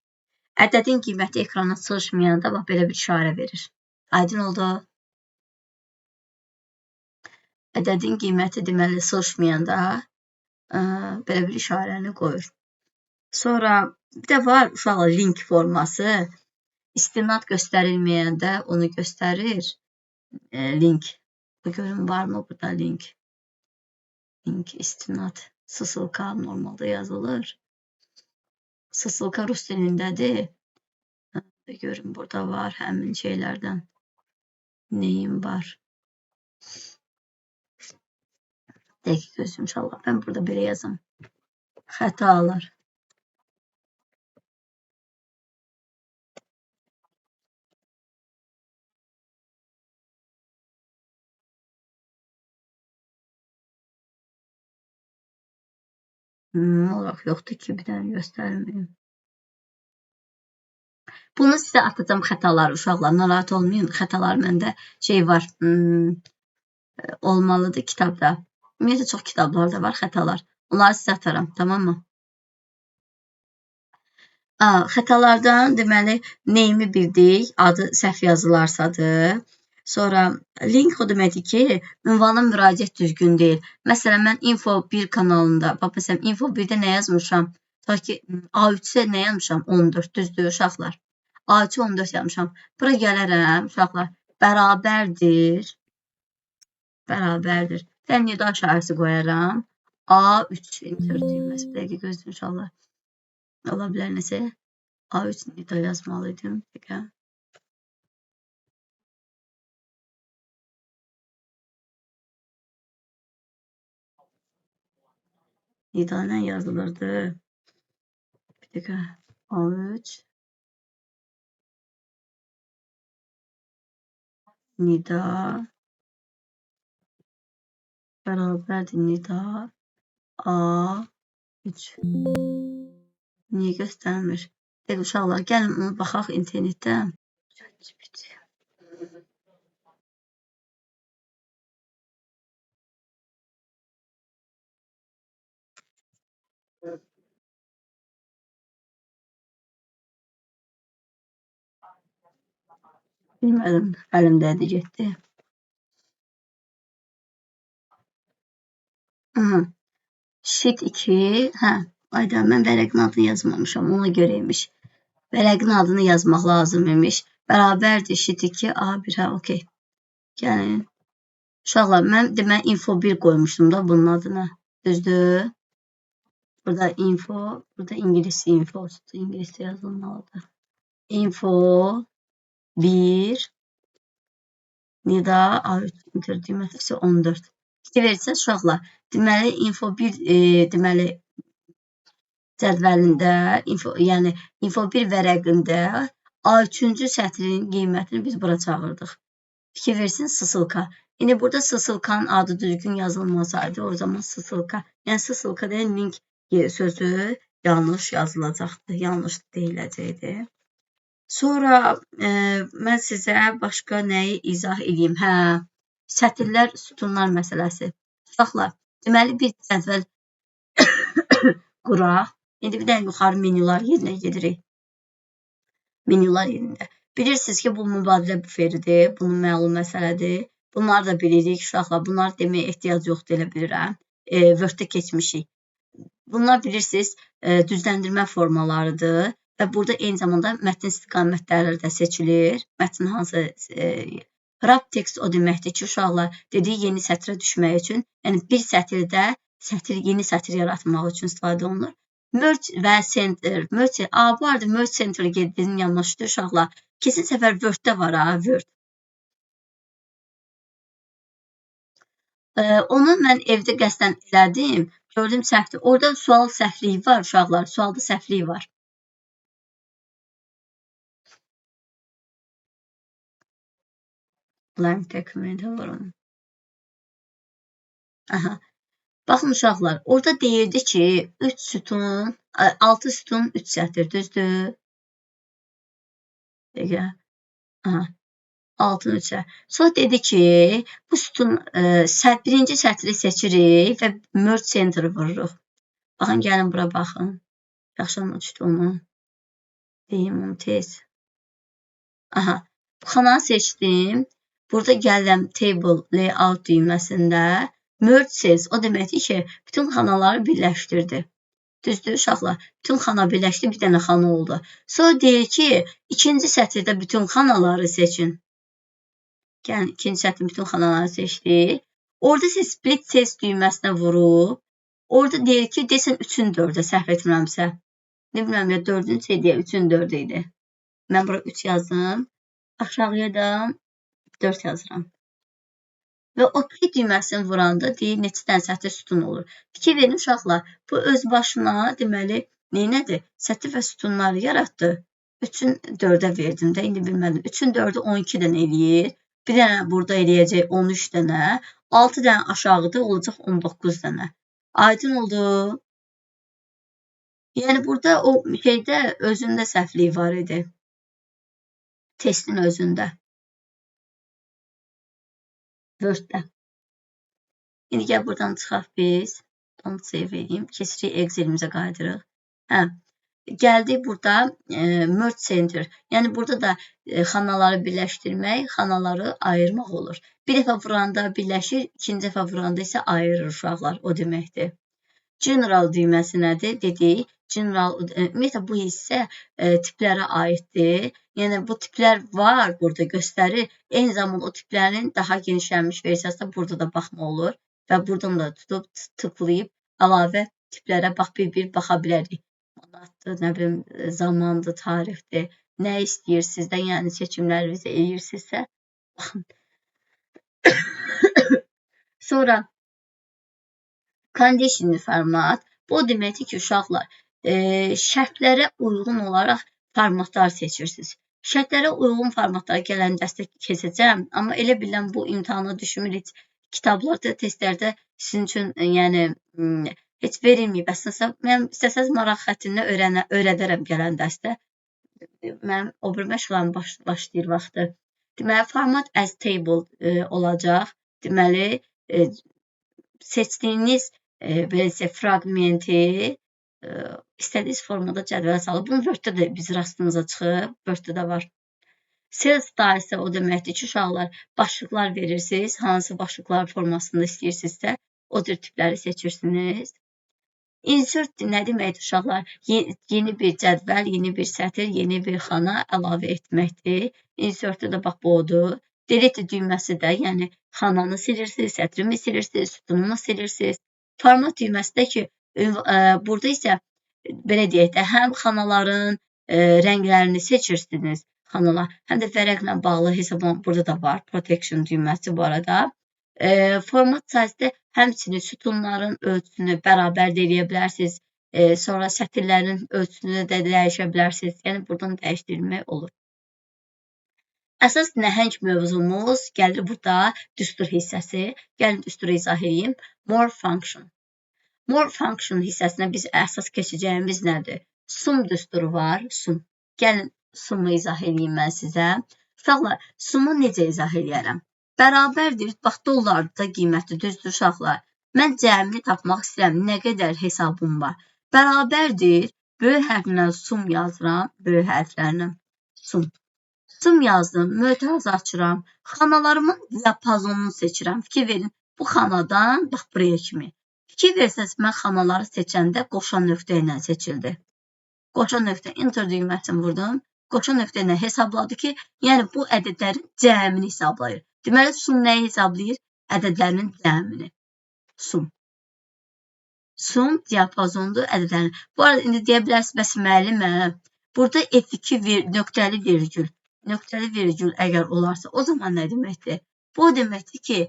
Ədədin qiyməti ekrana sığışmayanda bax, belə bir işarə verir. Aydın oldu. Ədədin qiyməti deməli sığışmayanda belə bir işarəni qoyur. Sonra bir də var uşaqlar link forması. İstinad göstərilməyəndə onu göstərir. Link. Görün varmı burada link? Link, istinad. Sısılka normalda yazılır. Sısılka rus dilindədir. Görün burada var həmin şeylərdən. Neyim var? Dəqiq gözüm inşallah. Ben burada belə yazım. Xətalar. Olaraq yoxdur ki, bir dənə göstərməyim. Bunu sizə atacağım xətaları uşaqlar, narahat olmayın. Xətalar məndə şey var, olmalıdır kitabda. Ümumiyyətlə çox kitablarda var xətalar. Onları sizə atarım, tamam mı? Xətalardan deməli neyimi bildik, adı səhv yazılarsadır. Sonra link o deməkdir ki, ünvana müraciət düzgün deyil. Məsələn, mən Info 1 kanalında, məsələn, Info 1-də nə yazmışam? Ta ki, A3-də nə yazmışam? 14, düzdür, uşaqlar. A3-ə 14 yazmışam. Bura gələrəm, uşaqlar, bərabərdir. Bərabərdir. Sən nida işarəsi qoyaram. A3 enter deyilməz. Bir dəqiqə gözləyin, uşaqlar. Ola bilər nəsə. A3 nida yazmalıydım. Bir dəqiqə. Nida nə yazılırdı? Bir dəqiqə. A3 nida bərabərdir nida A3. Niyə göstərmir? Deyək, uşaqlar, gəlin onu baxaq internetdə. Bilmədim, əlimdədir, getdi. Sheet 2, ayda mən vərəqin adını yazmamışam, ona görəymiş. Vərəqin adını yazmaq lazım imiş. Bərabərdir sheet 2, A1, okey. Gəlin. Uşaqlar, mən demək info 1 qoymuşdum da bunun adına. Düzdür? Burada info, burada ingiliscə info, ingiliscə yazılmalıdır. Info 1 nida A3 düyməsi 14. Fikir verirsiniz uşaqlar. Deməli info 1 deməli cədvəlində, yəni info 1 vərəqində A3-cü sətrin qiymətini biz bura çağırdıq. Fikir verirsiniz sısılka. İndi burada sısılkanın adı düzgün yazılmasaydı, o zaman sısılka, yəni sısılka deyən link sözü yanlış yazılacaqdı, yanlış deyiləcəkdi. Sonra mən sizə başqa nəyi izah edeyim? Sətirlər, sütunlar məsələsi. Uşaqlar, deməli bir cədvəl quraq. İndi bir dənə yuxarı menyular yerinə gedirik. Menyular yerində. Bilirsiniz ki, bu mübadilə buferidir, bunun məlum məsələdir. Bunları da bilirik uşaqlar. Bunları deməyə ehtiyac yoxdur, elə bilirəm. Word-də keçmişik. Bunlar bilirsiniz, düzləndirmə formalarıdır və burada eyni zamanda mətn istiqamətləri də seçilir. Mətn hansı wrap text o deməkdir ki, uşaqlar dediyi yeni sətrə düşmək üçün, yəni bir sətirdə yeni sətir yaratmaq üçün istifadə olunur. Merge və center. Bu arada merge center gedinin yanlışdır uşaqlar. Kesin səfər Word-də var Word. Onu mən evdə qəsdən elədim. Gördüm səhvdir. Orada sual səhvliyi var uşaqlar. Sualda səhvliyi var. Blank document-ə vurum. Baxın uşaqlar, orada deyirdi ki, 6 sütun 3 sətir, düzdür? Dəqiqə. 6-nın 3-ə. Sonra dedi ki, bu sütun birinci sətri seçirik və merge center vururuq. Baxın, gəlin bura baxın. Yaxşı düşdü onu. Deyim onu tez. Bu xananı seçdim. Burada gəldim table layout düyməsində. Merge cells o deməkdir ki, bütün xanaları birləşdirdi. Düzdür uşaqlar? Bütün xana birləşdi, bir dənə xana oldu. Sonra deyir ki, ikinci sətirdə bütün xanaları seçin. Yəni, ikinci sətirin bütün xanaları seçdik. Orada siz split cells düyməsinə vurub, orada deyir ki, desən 3-ün 4-ə səhv etmirəmsə. Ne bilməm ya, 4-ün deyil, 3-ün 4 idi. Mən bura 3 yazdım. Aşağıya da 4 yazıram. Və OK düyməsini vuranda deyir, neçə dənə sətir sütun olur. Fikir verin uşaqlar, bu öz başına deməli, neynədir? Sətir və sütunları yaratdı. 3-ün 4-ə verdim də, indi bilmədim. 3-ün 4-ü 12 dənə eləyir. Bir dənə burada eləyəcək 13 dənə. 6 dənə aşağıda olacaq 19 dənə. Aydın oldu. Yəni burada o şeydə özündə səhvlik var idi. Testin özündə. Word-də. İndi gəl buradan çıxaq biz. Don't save-im. Keçirik Excel-imizə qayıdırıq. Hə. Gəldik burada merge center. Yəni burada da xanaları birləşdirmək, xanaları ayırmaq olur. Bir dəfə vuranda birləşir, ikinci dəfə vuranda isə ayırır uşaqlar. O deməkdir. General düyməsi nədir? Dedik. General, ümumiyyətlə bu hissə tiplərə aiddir. Yəni bu tiplər var, burada göstərir. Eyni zamanda o tiplərin daha genişlənmiş versiyasında burada da baxma olur. Və buradan da tutub tıklayıb əlavə tiplərə bir baxa bilərik. Manatdır, nə bilim, zamandır, tarixdir. Nə istəyirsiniz də, yəni seçimlərinizi edirsinizsə, baxın. Sonra conditional format. Bu deməkdir ki, uşaqlar, şərtlərə uyğun olaraq formatlar seçirsiniz. Şərtlərə uyğun formatlara gələn dəstək keçəcəm, amma elə bilən bu imtahana düşmür, kitablarda, testlərdə sizin üçün, yəni, heç verilməyib. Əslində, mən istəsəz maraq xəttindən öyrədərəm gələn dəstə. Mənim o bir məşğulam başlayır vaxtı. Deməli, format as table olacaq. Deməli, seçdiyiniz beləsə fraqmenti istədiyiniz formada cədvələ salıb. Bunu Word-də də biz rastımıza çıxıb. Word-də də var. Cell style isə o deməkdir ki, uşaqlar başlıqlar verirsiniz. Hansı başlıqlar formasında istəyirsinizsə, o cür tipləri seçirsiniz. Insert nə deməkdir uşaqlar? Yeni bir cədvəl, yeni bir sətir, yeni bir xana əlavə etməkdir. Insert-də də bax bu odur. Delete düyməsi də, yəni xananı silirsiniz, sətrimi silirsiniz, sütununu silirsiniz. Format düyməsi də ki, burada isə belə deyək də, həm xanaların rənglərini seçirsiniz, xanalar, həm də vərəqlə bağlı hesablama burada da var. Protection düyməsi bu arada. Format size-də həmçinin sütunların ölçüsünü bərabər də edə bilərsiniz. Sonra sətirlərin ölçüsünü də dəyişə bilərsiniz. Yəni buradan dəyişdirilmək olur. Əsas nəhəng mövzumuz gəlir burada düstur hissəsi. Gəlin düsturu izah edeyim. More function. More function hissəsinə biz əsas keçəcəyimiz nədir? Sum düsturu var. Sum. Gəlin sumu izah edeyim mən sizə. Uşaqlar, sumu necə izah edərəm? Bərabərdir. Bax, dollarda qiyməti düzdür uşaqlar. Mən cəmini tapmaq istəyirəm. Nə qədər hesabım var? Bərabərdir. Böyük hərflə sum yazıram. Böyük hərflərlə sum. Sum yazdım. Mötərizə açıram. Xanalarımın diapazonunu seçirəm. Fikir verin. Bu xanadan, bax, buraya kimi. Fikir versəniz, mən xanaları seçəndə qoşan nöqtə ilə seçildi. Qoşan nöqtə, enter düyməsini vurdum. Qoşan nöqtə ilə hesabladı ki, yəni bu ədədlərin cəmini hesablayır. Deməli, sum nəyi hesablayır? Ədədlərinin cəmini. Sum. Sum diapazondur ədədlərin. Bu arada, indi deyə bilərsiniz, bəs müəllimə, burada F2 nöqtəli virgül əgər olarsa, o zaman nə deməkdir? Bu deməkdir ki,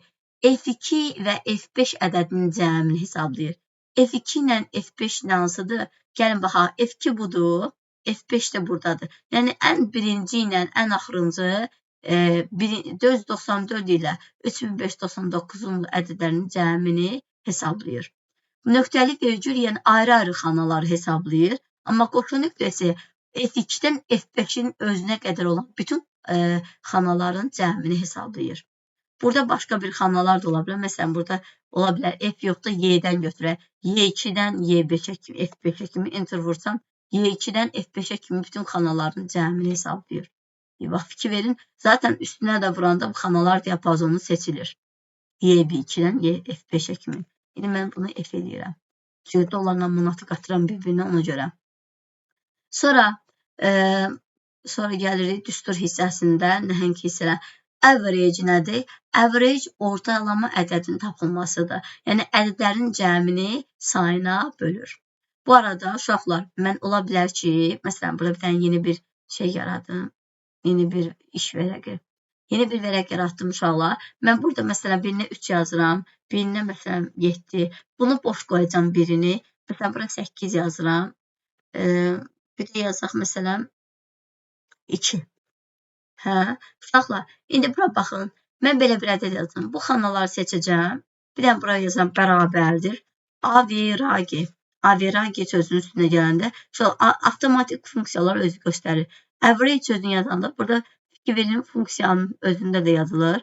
F2 və F5 ədədinin cəmini hesablayır. F2 ilə F5 hansıdır? Gəlin baxaq, F2 budur, F5 də buradadır. Yəni, ən birinci ilə ən axırıncı 494 ilə 3599-un ədədlərinin cəmini hesablayır. Nöqtəli virgül, yəni ayrı-ayrı xanaları hesablayır. Amma qoşun nöqtəsi F2-dən F5-in özünə qədər olan bütün xanaların cəmini hesablayır. Burada başqa bir xanalar da ola bilər. Məsələn, burada ola bilər F yoxda Y-dən götürək. Y2-dən Y5-ə kimi, F5-ə kimi enter vursam, Y2-dən F5-ə kimi bütün xanaların cəmini hesablayır. Bax, fikir verin. Zaten üstünə də vuranda bu xanalar diapazonu seçilir. Y2-dən F5-ə kimi. İndi mən bunu F edirəm. Çünki dollarla manatı qatıram bir-birinə ona görə. Sonra gəlirik düstur hissəsində, nəhəng hissələr. Average nədir? Average ortalama ədədin tapılmasıdır. Yəni, ədədlərin cəmini sayına bölür. Bu arada, uşaqlar, mən ola bilər ki, məsələn, burada bir dənə yeni bir şey yaradım. Yeni bir iş vərəqi. Yeni bir vərəq yaratdım uşaqlar. Mən burada məsələn birinə 3 yazıram, birinə məsələn 7. Bunu boş qoyacam birini. Məsələn bura 8 yazıram. Bir də yazaq məsələn 2. Hə, uşaqlar, indi bura baxın. Mən belə bir ədəd yazdım. Bu xanaları seçəcəm. Bir də bura yazam bərabərdir. Average. average sözünün üstünə gələndə avtomatik funksiyalar özü göstərir. Average sözünü yazanda burada fikir verin funksiyanın özündə də yazılır.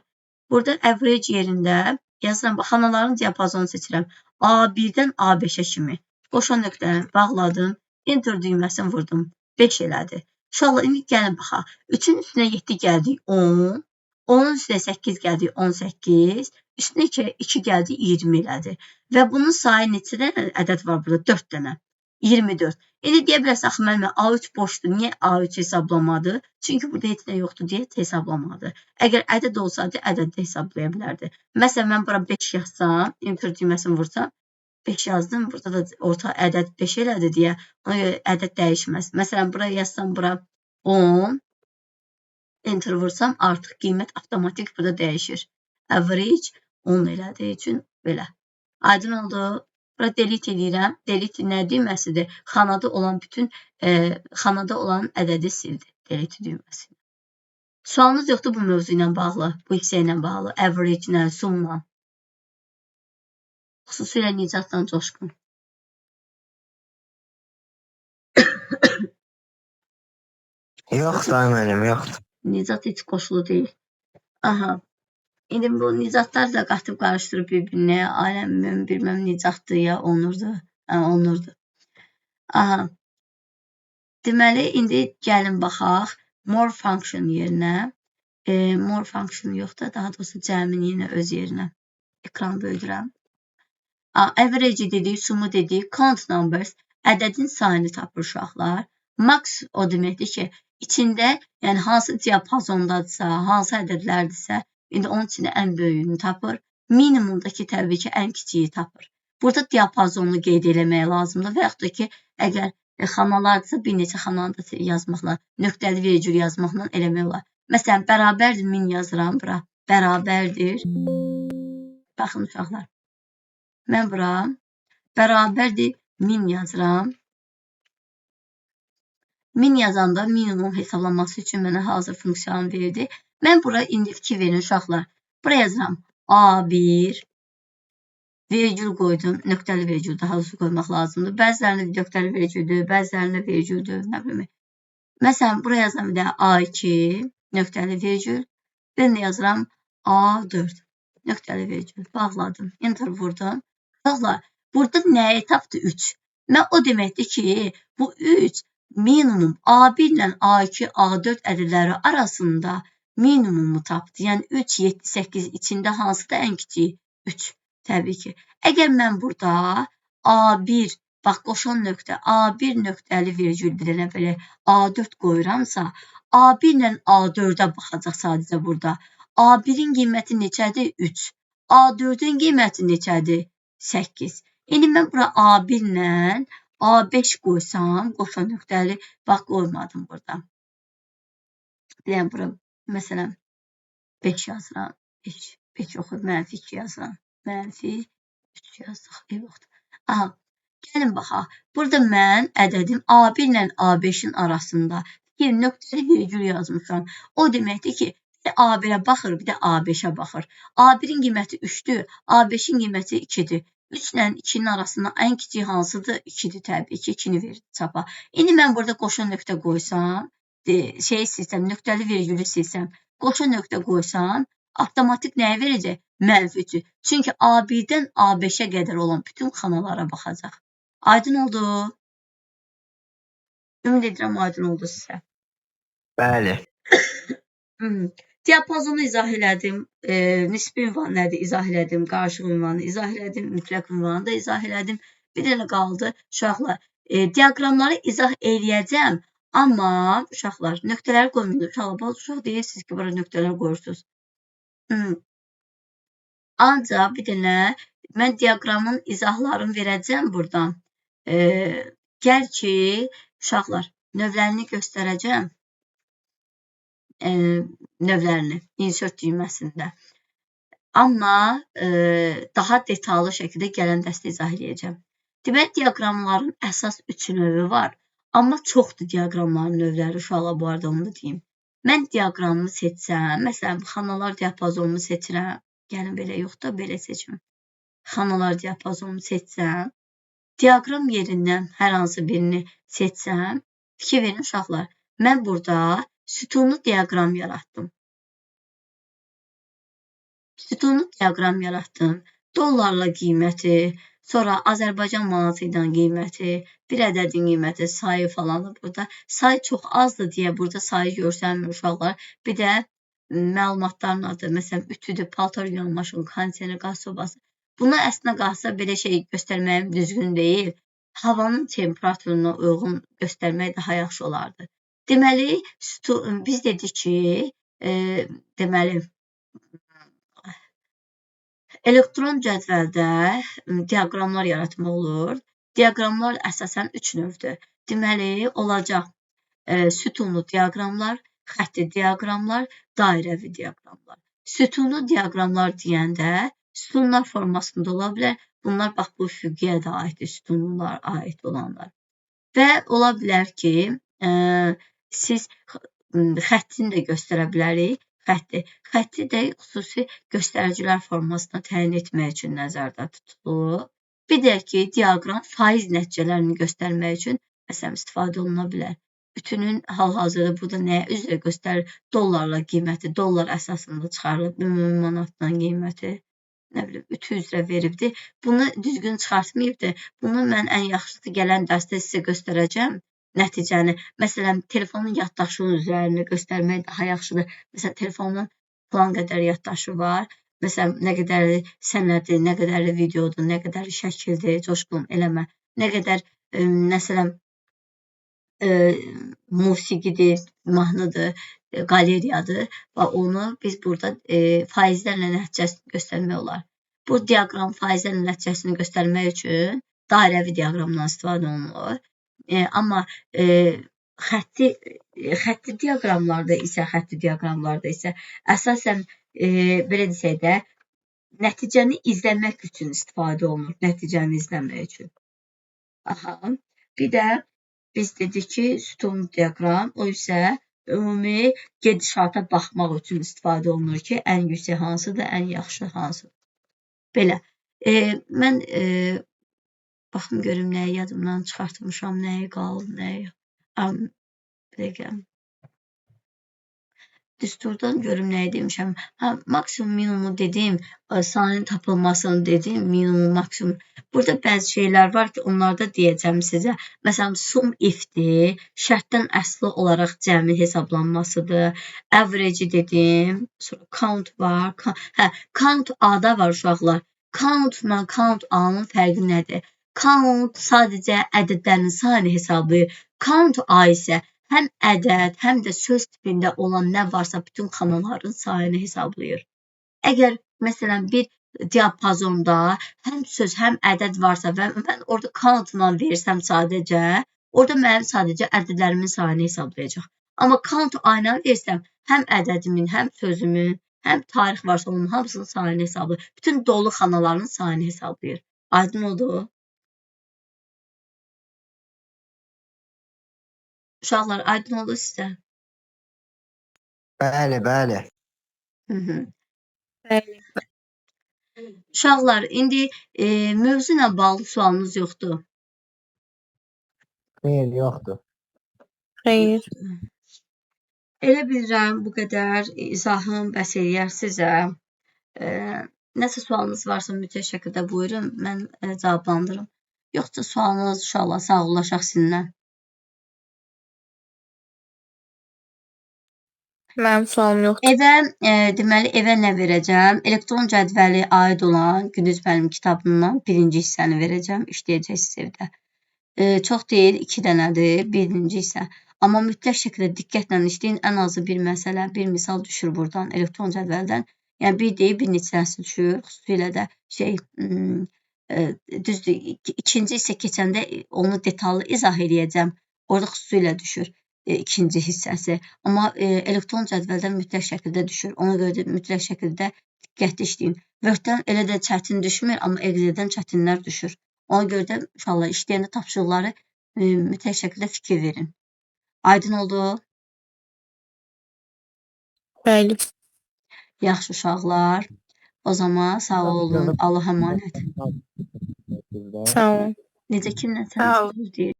Burada average yerində yazıram, xanaların diapazonu seçirəm. A1-dən A5-ə kimi. Qoşan nöqtəni bağladım. Enter düyməsini vurdum. 5 elədi. Uşaqlar, indi gəlin baxaq. 3-ün üstünə 7 gəldik 10. 10-un üstünə 8 gəldik 18. Üstünə 2 gəldik 20 elədi. Və bunun sayı neçə dənə ədəd var burada? 4 dənə. 24. İndi deyə bilərsən, axı müəllimə A3 boşdur. Niyə A3 hesablamadı? Çünki burada heç nə yoxdur deyə hesablamadı. Əgər ədəd olsaydı, ədəd də hesablaya bilərdi. Məsələn, mən bura 5 yazsam, enter düyməsini vursam, 5 yazdım. Burada da orta ədəd 5 elədi deyə ona görə ədəd dəyişməz. Məsələn, bura yazsam, bura 10. Enter vursam, artıq qiymət avtomatik burada dəyişir. Average 10 elədiyi üçün belə. Aydın oldu. Bura delete edirəm. Delete nə düyməsidir? Xanada olan bütün xanada olan ədədi sildi. Delete düyməsi. Sualınız yoxdur bu mövzu ilə bağlı, bu hissə ilə bağlı, average ilə, sumla. Xüsusilə Nicatdan coşqun. Yoxdur mənim, yoxdur. Nicat heç qoşulu deyil. Aha. İndi bu Nicatlar da qatıb qarışdırıb bir-birinə. Aləmin bilməm Nicatdır ya onurdu. Onurdu. Aha. Deməli, indi gəlin baxaq. More function yerinə. More function yoxdur. Daha doğrusu cəmin yenə öz yerinə. Ekran böyüdürəm. Average dedik, sumu dedik. Count numbers. Ədədin sayını tapır uşaqlar. Max o deməkdir ki, içində, yəni hansı diapazondadırsa, hansı ədədlərdirsə, indi onun içində ən böyüyünü tapır. Minimumdakı təbii ki, ən kiçiyi tapır. Burada diapazonu qeyd eləmək lazımdır və yaxud da ki, əgər xanalardırsa, bir neçə xananı da yazmaqla, nöqtəli vergül yazmaqla eləmək olar. Məsələn, bərabərdir 1000 yazıram bura. Bərabərdir. Baxın uşaqlar. Mən bura bərabərdir 1000 yazıram. 1000 yazanda minimum hesablanması üçün mənə hazır funksiyanı verdi. Mən bura indi fikir verin uşaqlar. Bura yazıram A1 vergül qoydum. Nöqtəli vergül daha doğrusu qoymaq lazımdır. Bəzilərində nöqtəli vergüldür, bəzilərində vergüldür. Nə bilim. Məsələn, bura yazıram bir də A2 nöqtəli vergül. Ben də yazıram A4 nöqtəli vergül. Bağladım. Enter vurdum. Uşaqlar, burada nəyi tapdı 3? Mən o deməkdir ki, bu 3 minimum A1 ilə A2, A4 ədədləri arasında minimumu tapdı. Yəni 3, 7, 8 içində hansı da ən kiçiyi? 3. Təbii ki. Əgər mən burada A1, bax qoşan nöqtə, A1 nöqtəli vergül bir dənə belə A4 qoyuramsa, A1 ilə A4-ə baxacaq sadəcə burada. A1-in qiyməti neçədir? 3. A4-ün qiyməti neçədir? 8. İndi mən bura A1 ilə A5 qoysam, qoşan nöqtəli, bax qoymadım burada. Yəni bura, məsələn, 5 yazıram. 5 yox, mənfi 2 yazıram. Mənfi 3 yazdıq. Yoxdur. Aha, gəlin baxaq. Burada mən ədədim A1 ilə A5-in arasında bir nöqtəli vergül yazmışam. O deməkdir ki, bir də A1-ə baxır, bir də A5-ə baxır. A1-in qiyməti 3-dür, A5-in qiyməti 2-dir. 3 ilə 2-nin arasında ən kiçik hansıdır? 2-dir təbii ki, 2-ni verir çapa. İndi mən burada qoşan nöqtə qoysam, silsəm, nöqtəli vergülü silsəm, qoşan nöqtə qoysam, avtomatik nəyə verəcək? Mənfi 3. Çünki A1-dən A5-ə qədər olan bütün xanalara baxacaq. Aydın oldu. Ümid edirəm, aydın oldu sizə. Bəli. Diapazonu izah elədim, nisbi ünvan nədir izah elədim, qarşılıq ünvanı izah elədim, mütləq ünvanı da izah elədim. Bir dənə qaldı uşaqlar. Diaqramları izah eləyəcəm, amma uşaqlar nöqtələri qoymayın. Uşaqlar, uşaq deyirsiniz ki, bura nöqtələr qoyursunuz. Ancaq bir dənə mən diaqramın izahlarını verəcəm buradan. Gəl ki, uşaqlar, növlərini göstərəcəm. Növlərini insert düyməsində. Amma daha detallı şəkildə gələn dəstə izah edəcəm. Demək, diaqramların əsas 3 növü var. Amma çoxdur diaqramların növləri. Uşaqlar, bu arada onu da deyim. Mən diaqramımı seçsəm, məsələn, xanalar diapazonumu seçirəm. Gəlin belə yox da belə seçim. Xanalar diapazonumu seçsəm. diaqram yerindən hər hansı birini seçsəm, fikir verin uşaqlar. Mən burada sütunlu diaqram yaratdım. Sütunlu diaqram yaratdım. Dollarla qiyməti, sonra Azərbaycan manatı ilə qiyməti, bir ədədin qiyməti, sayı falanı burada. Say çox azdır deyə burada sayı görsənmir uşaqlar. Bir də məlumatların adı, məsələn, ütüdür, paltar yuyan maşın, kondisioner, qaz sobası. Buna əslində qalsa belə şey göstərməyim düzgün deyil. Havanın temperaturuna uyğun göstərmək daha yaxşı olardı. Deməli, biz dedik ki, deməli, elektron cədvəldə diaqramlar yaratmaq olur. Diaqramlar əsasən 3 növdür. Deməli, olacaq sütunlu diaqramlar, xətti diaqramlar, dairəvi diaqramlar. Sütunlu diaqramlar deyəndə sütunlar formasında ola bilər. Bunlar bax bu füqəyə də aiddir, sütunlar aid olanlar. Və ola bilər ki, siz xəttini də göstərə bilərik. Xətti də xüsusi göstəricilər formasına təyin etmək üçün nəzərdə tutulur. Bir də ki, diaqram faiz nəticələrini göstərmək üçün məsələn istifadə oluna bilər. Bütünün hal-hazırda burada nəyə üzrə göstərir? Dollarla qiyməti, dollar əsasında çıxarılıb, ümumi manatdan qiyməti, nə bilim, ütü üzrə veribdir. Bunu düzgün çıxartmayıbdır. Bunu mən ən yaxşısı gələn dərsdə sizə göstərəcəm. Nəticəni, məsələn, telefonun yaddaşı üzərində göstərmək daha yaxşıdır. Məsələn, telefonun plan qədər yaddaşı var. Məsələn, nə qədər sənədi, nə qədər videodur, nə qədər şəkildir, coşqun eləmə, nə qədər, məsələn, musiqidir, mahnıdır, qaleriyadır və onu biz burada faizlərlə nəticəsini göstərmək olar. Bu diaqram faizlərlə nəticəsini göstərmək üçün dairəvi diaqramdan istifadə olunur. Amma xətti diaqramlarda isə əsasən belə desək də nəticəni izləmək üçün istifadə olunur. Nəticəni izləmək üçün. Bir də biz dedik ki, sütunlu diaqram o isə ümumi gedişata baxmaq üçün istifadə olunur ki, ən yüksək hansıdır, ən yaxşı hansıdır. Belə. Mən baxım görüm nəyi yadımdan çıxartmışam, nəyi qaldı, nəyi. Bir dəqiqə. Düsturdan görüm nəyi demişəm. Maksimum minimumu dedim, sayının tapılmasını dedim, minimum, maksimum. Burada bəzi şeylər var ki, onlarda deyəcəm sizə. Məsələn, sum if-dir, şərtdən asılı olaraq cəmi hesablanmasıdır. Average dedim, sonra count var. Count A-da var uşaqlar. Count-la count A-nın fərqi nədir? Count sadəcə ədədlərin sayını hesablayır. Count A isə həm ədəd, həm də söz tipində olan nə varsa bütün xanaların sayını hesablayır. Əgər, məsələn, bir diapazonda həm söz, həm ədəd varsa və mən orada count-la versəm sadəcə, orada mənim sadəcə ədədlərimin sayını hesablayacaq. Amma count A-la versəm, həm ədədimin, həm sözümün, həm tarix varsa onun hamısının sayını hesablayır. Bütün dolu xanaların sayını hesablayır. Aydın oldu? Uşaqlar, aydın oldu sizə? Bəli, bəli. Bəli. Uşaqlar, indi mövzu ilə bağlı sualınız yoxdur. Xeyr, yoxdur. Xeyr. Elə bilirəm, bu qədər izahım bəs eləyər sizə. Nəsə sualınız varsa mütləq şəkildə buyurun, mən cavablandırım. Yoxsa sualınız uşaqlar, sağollaşaq sizinlə. Mənim sualım yoxdur. Deməli, evə nə verəcəm? Elektron cədvəli aid olan Gündüz müəllim kitabından birinci hissəni verəcəm, işləyəcəksiniz evdə. Çox deyil, 2 dənədir, birinci hissə. Amma mütləq şəkildə diqqətlə işləyin, ən azı bir məsələ, bir misal düşür buradan, elektron cədvəldən. Yəni, bir deyil, bir neçəsi düşür, xüsusilə də düzdür, ikinci hissə keçəndə onu detallı izah edəcəm, orada xüsusilə düşür. İkinci hissəsi. Amma elektron cədvəldən mütləq şəkildə düşür. Ona görə də mütləq şəkildə diqqətli işləyin. Word-dən elə də çətin düşmür, amma Excel-dən çətinlər düşür. Ona görə də inşallah işləyəndə tapşırıqları mütləq şəkildə fikir verin. Aydın oldu? Bəli. Yaxşı uşaqlar. O zaman sağ olun. Allah əmanət. Sağ olun. Necə kimlə Sağ ol. tanışdınız deyir.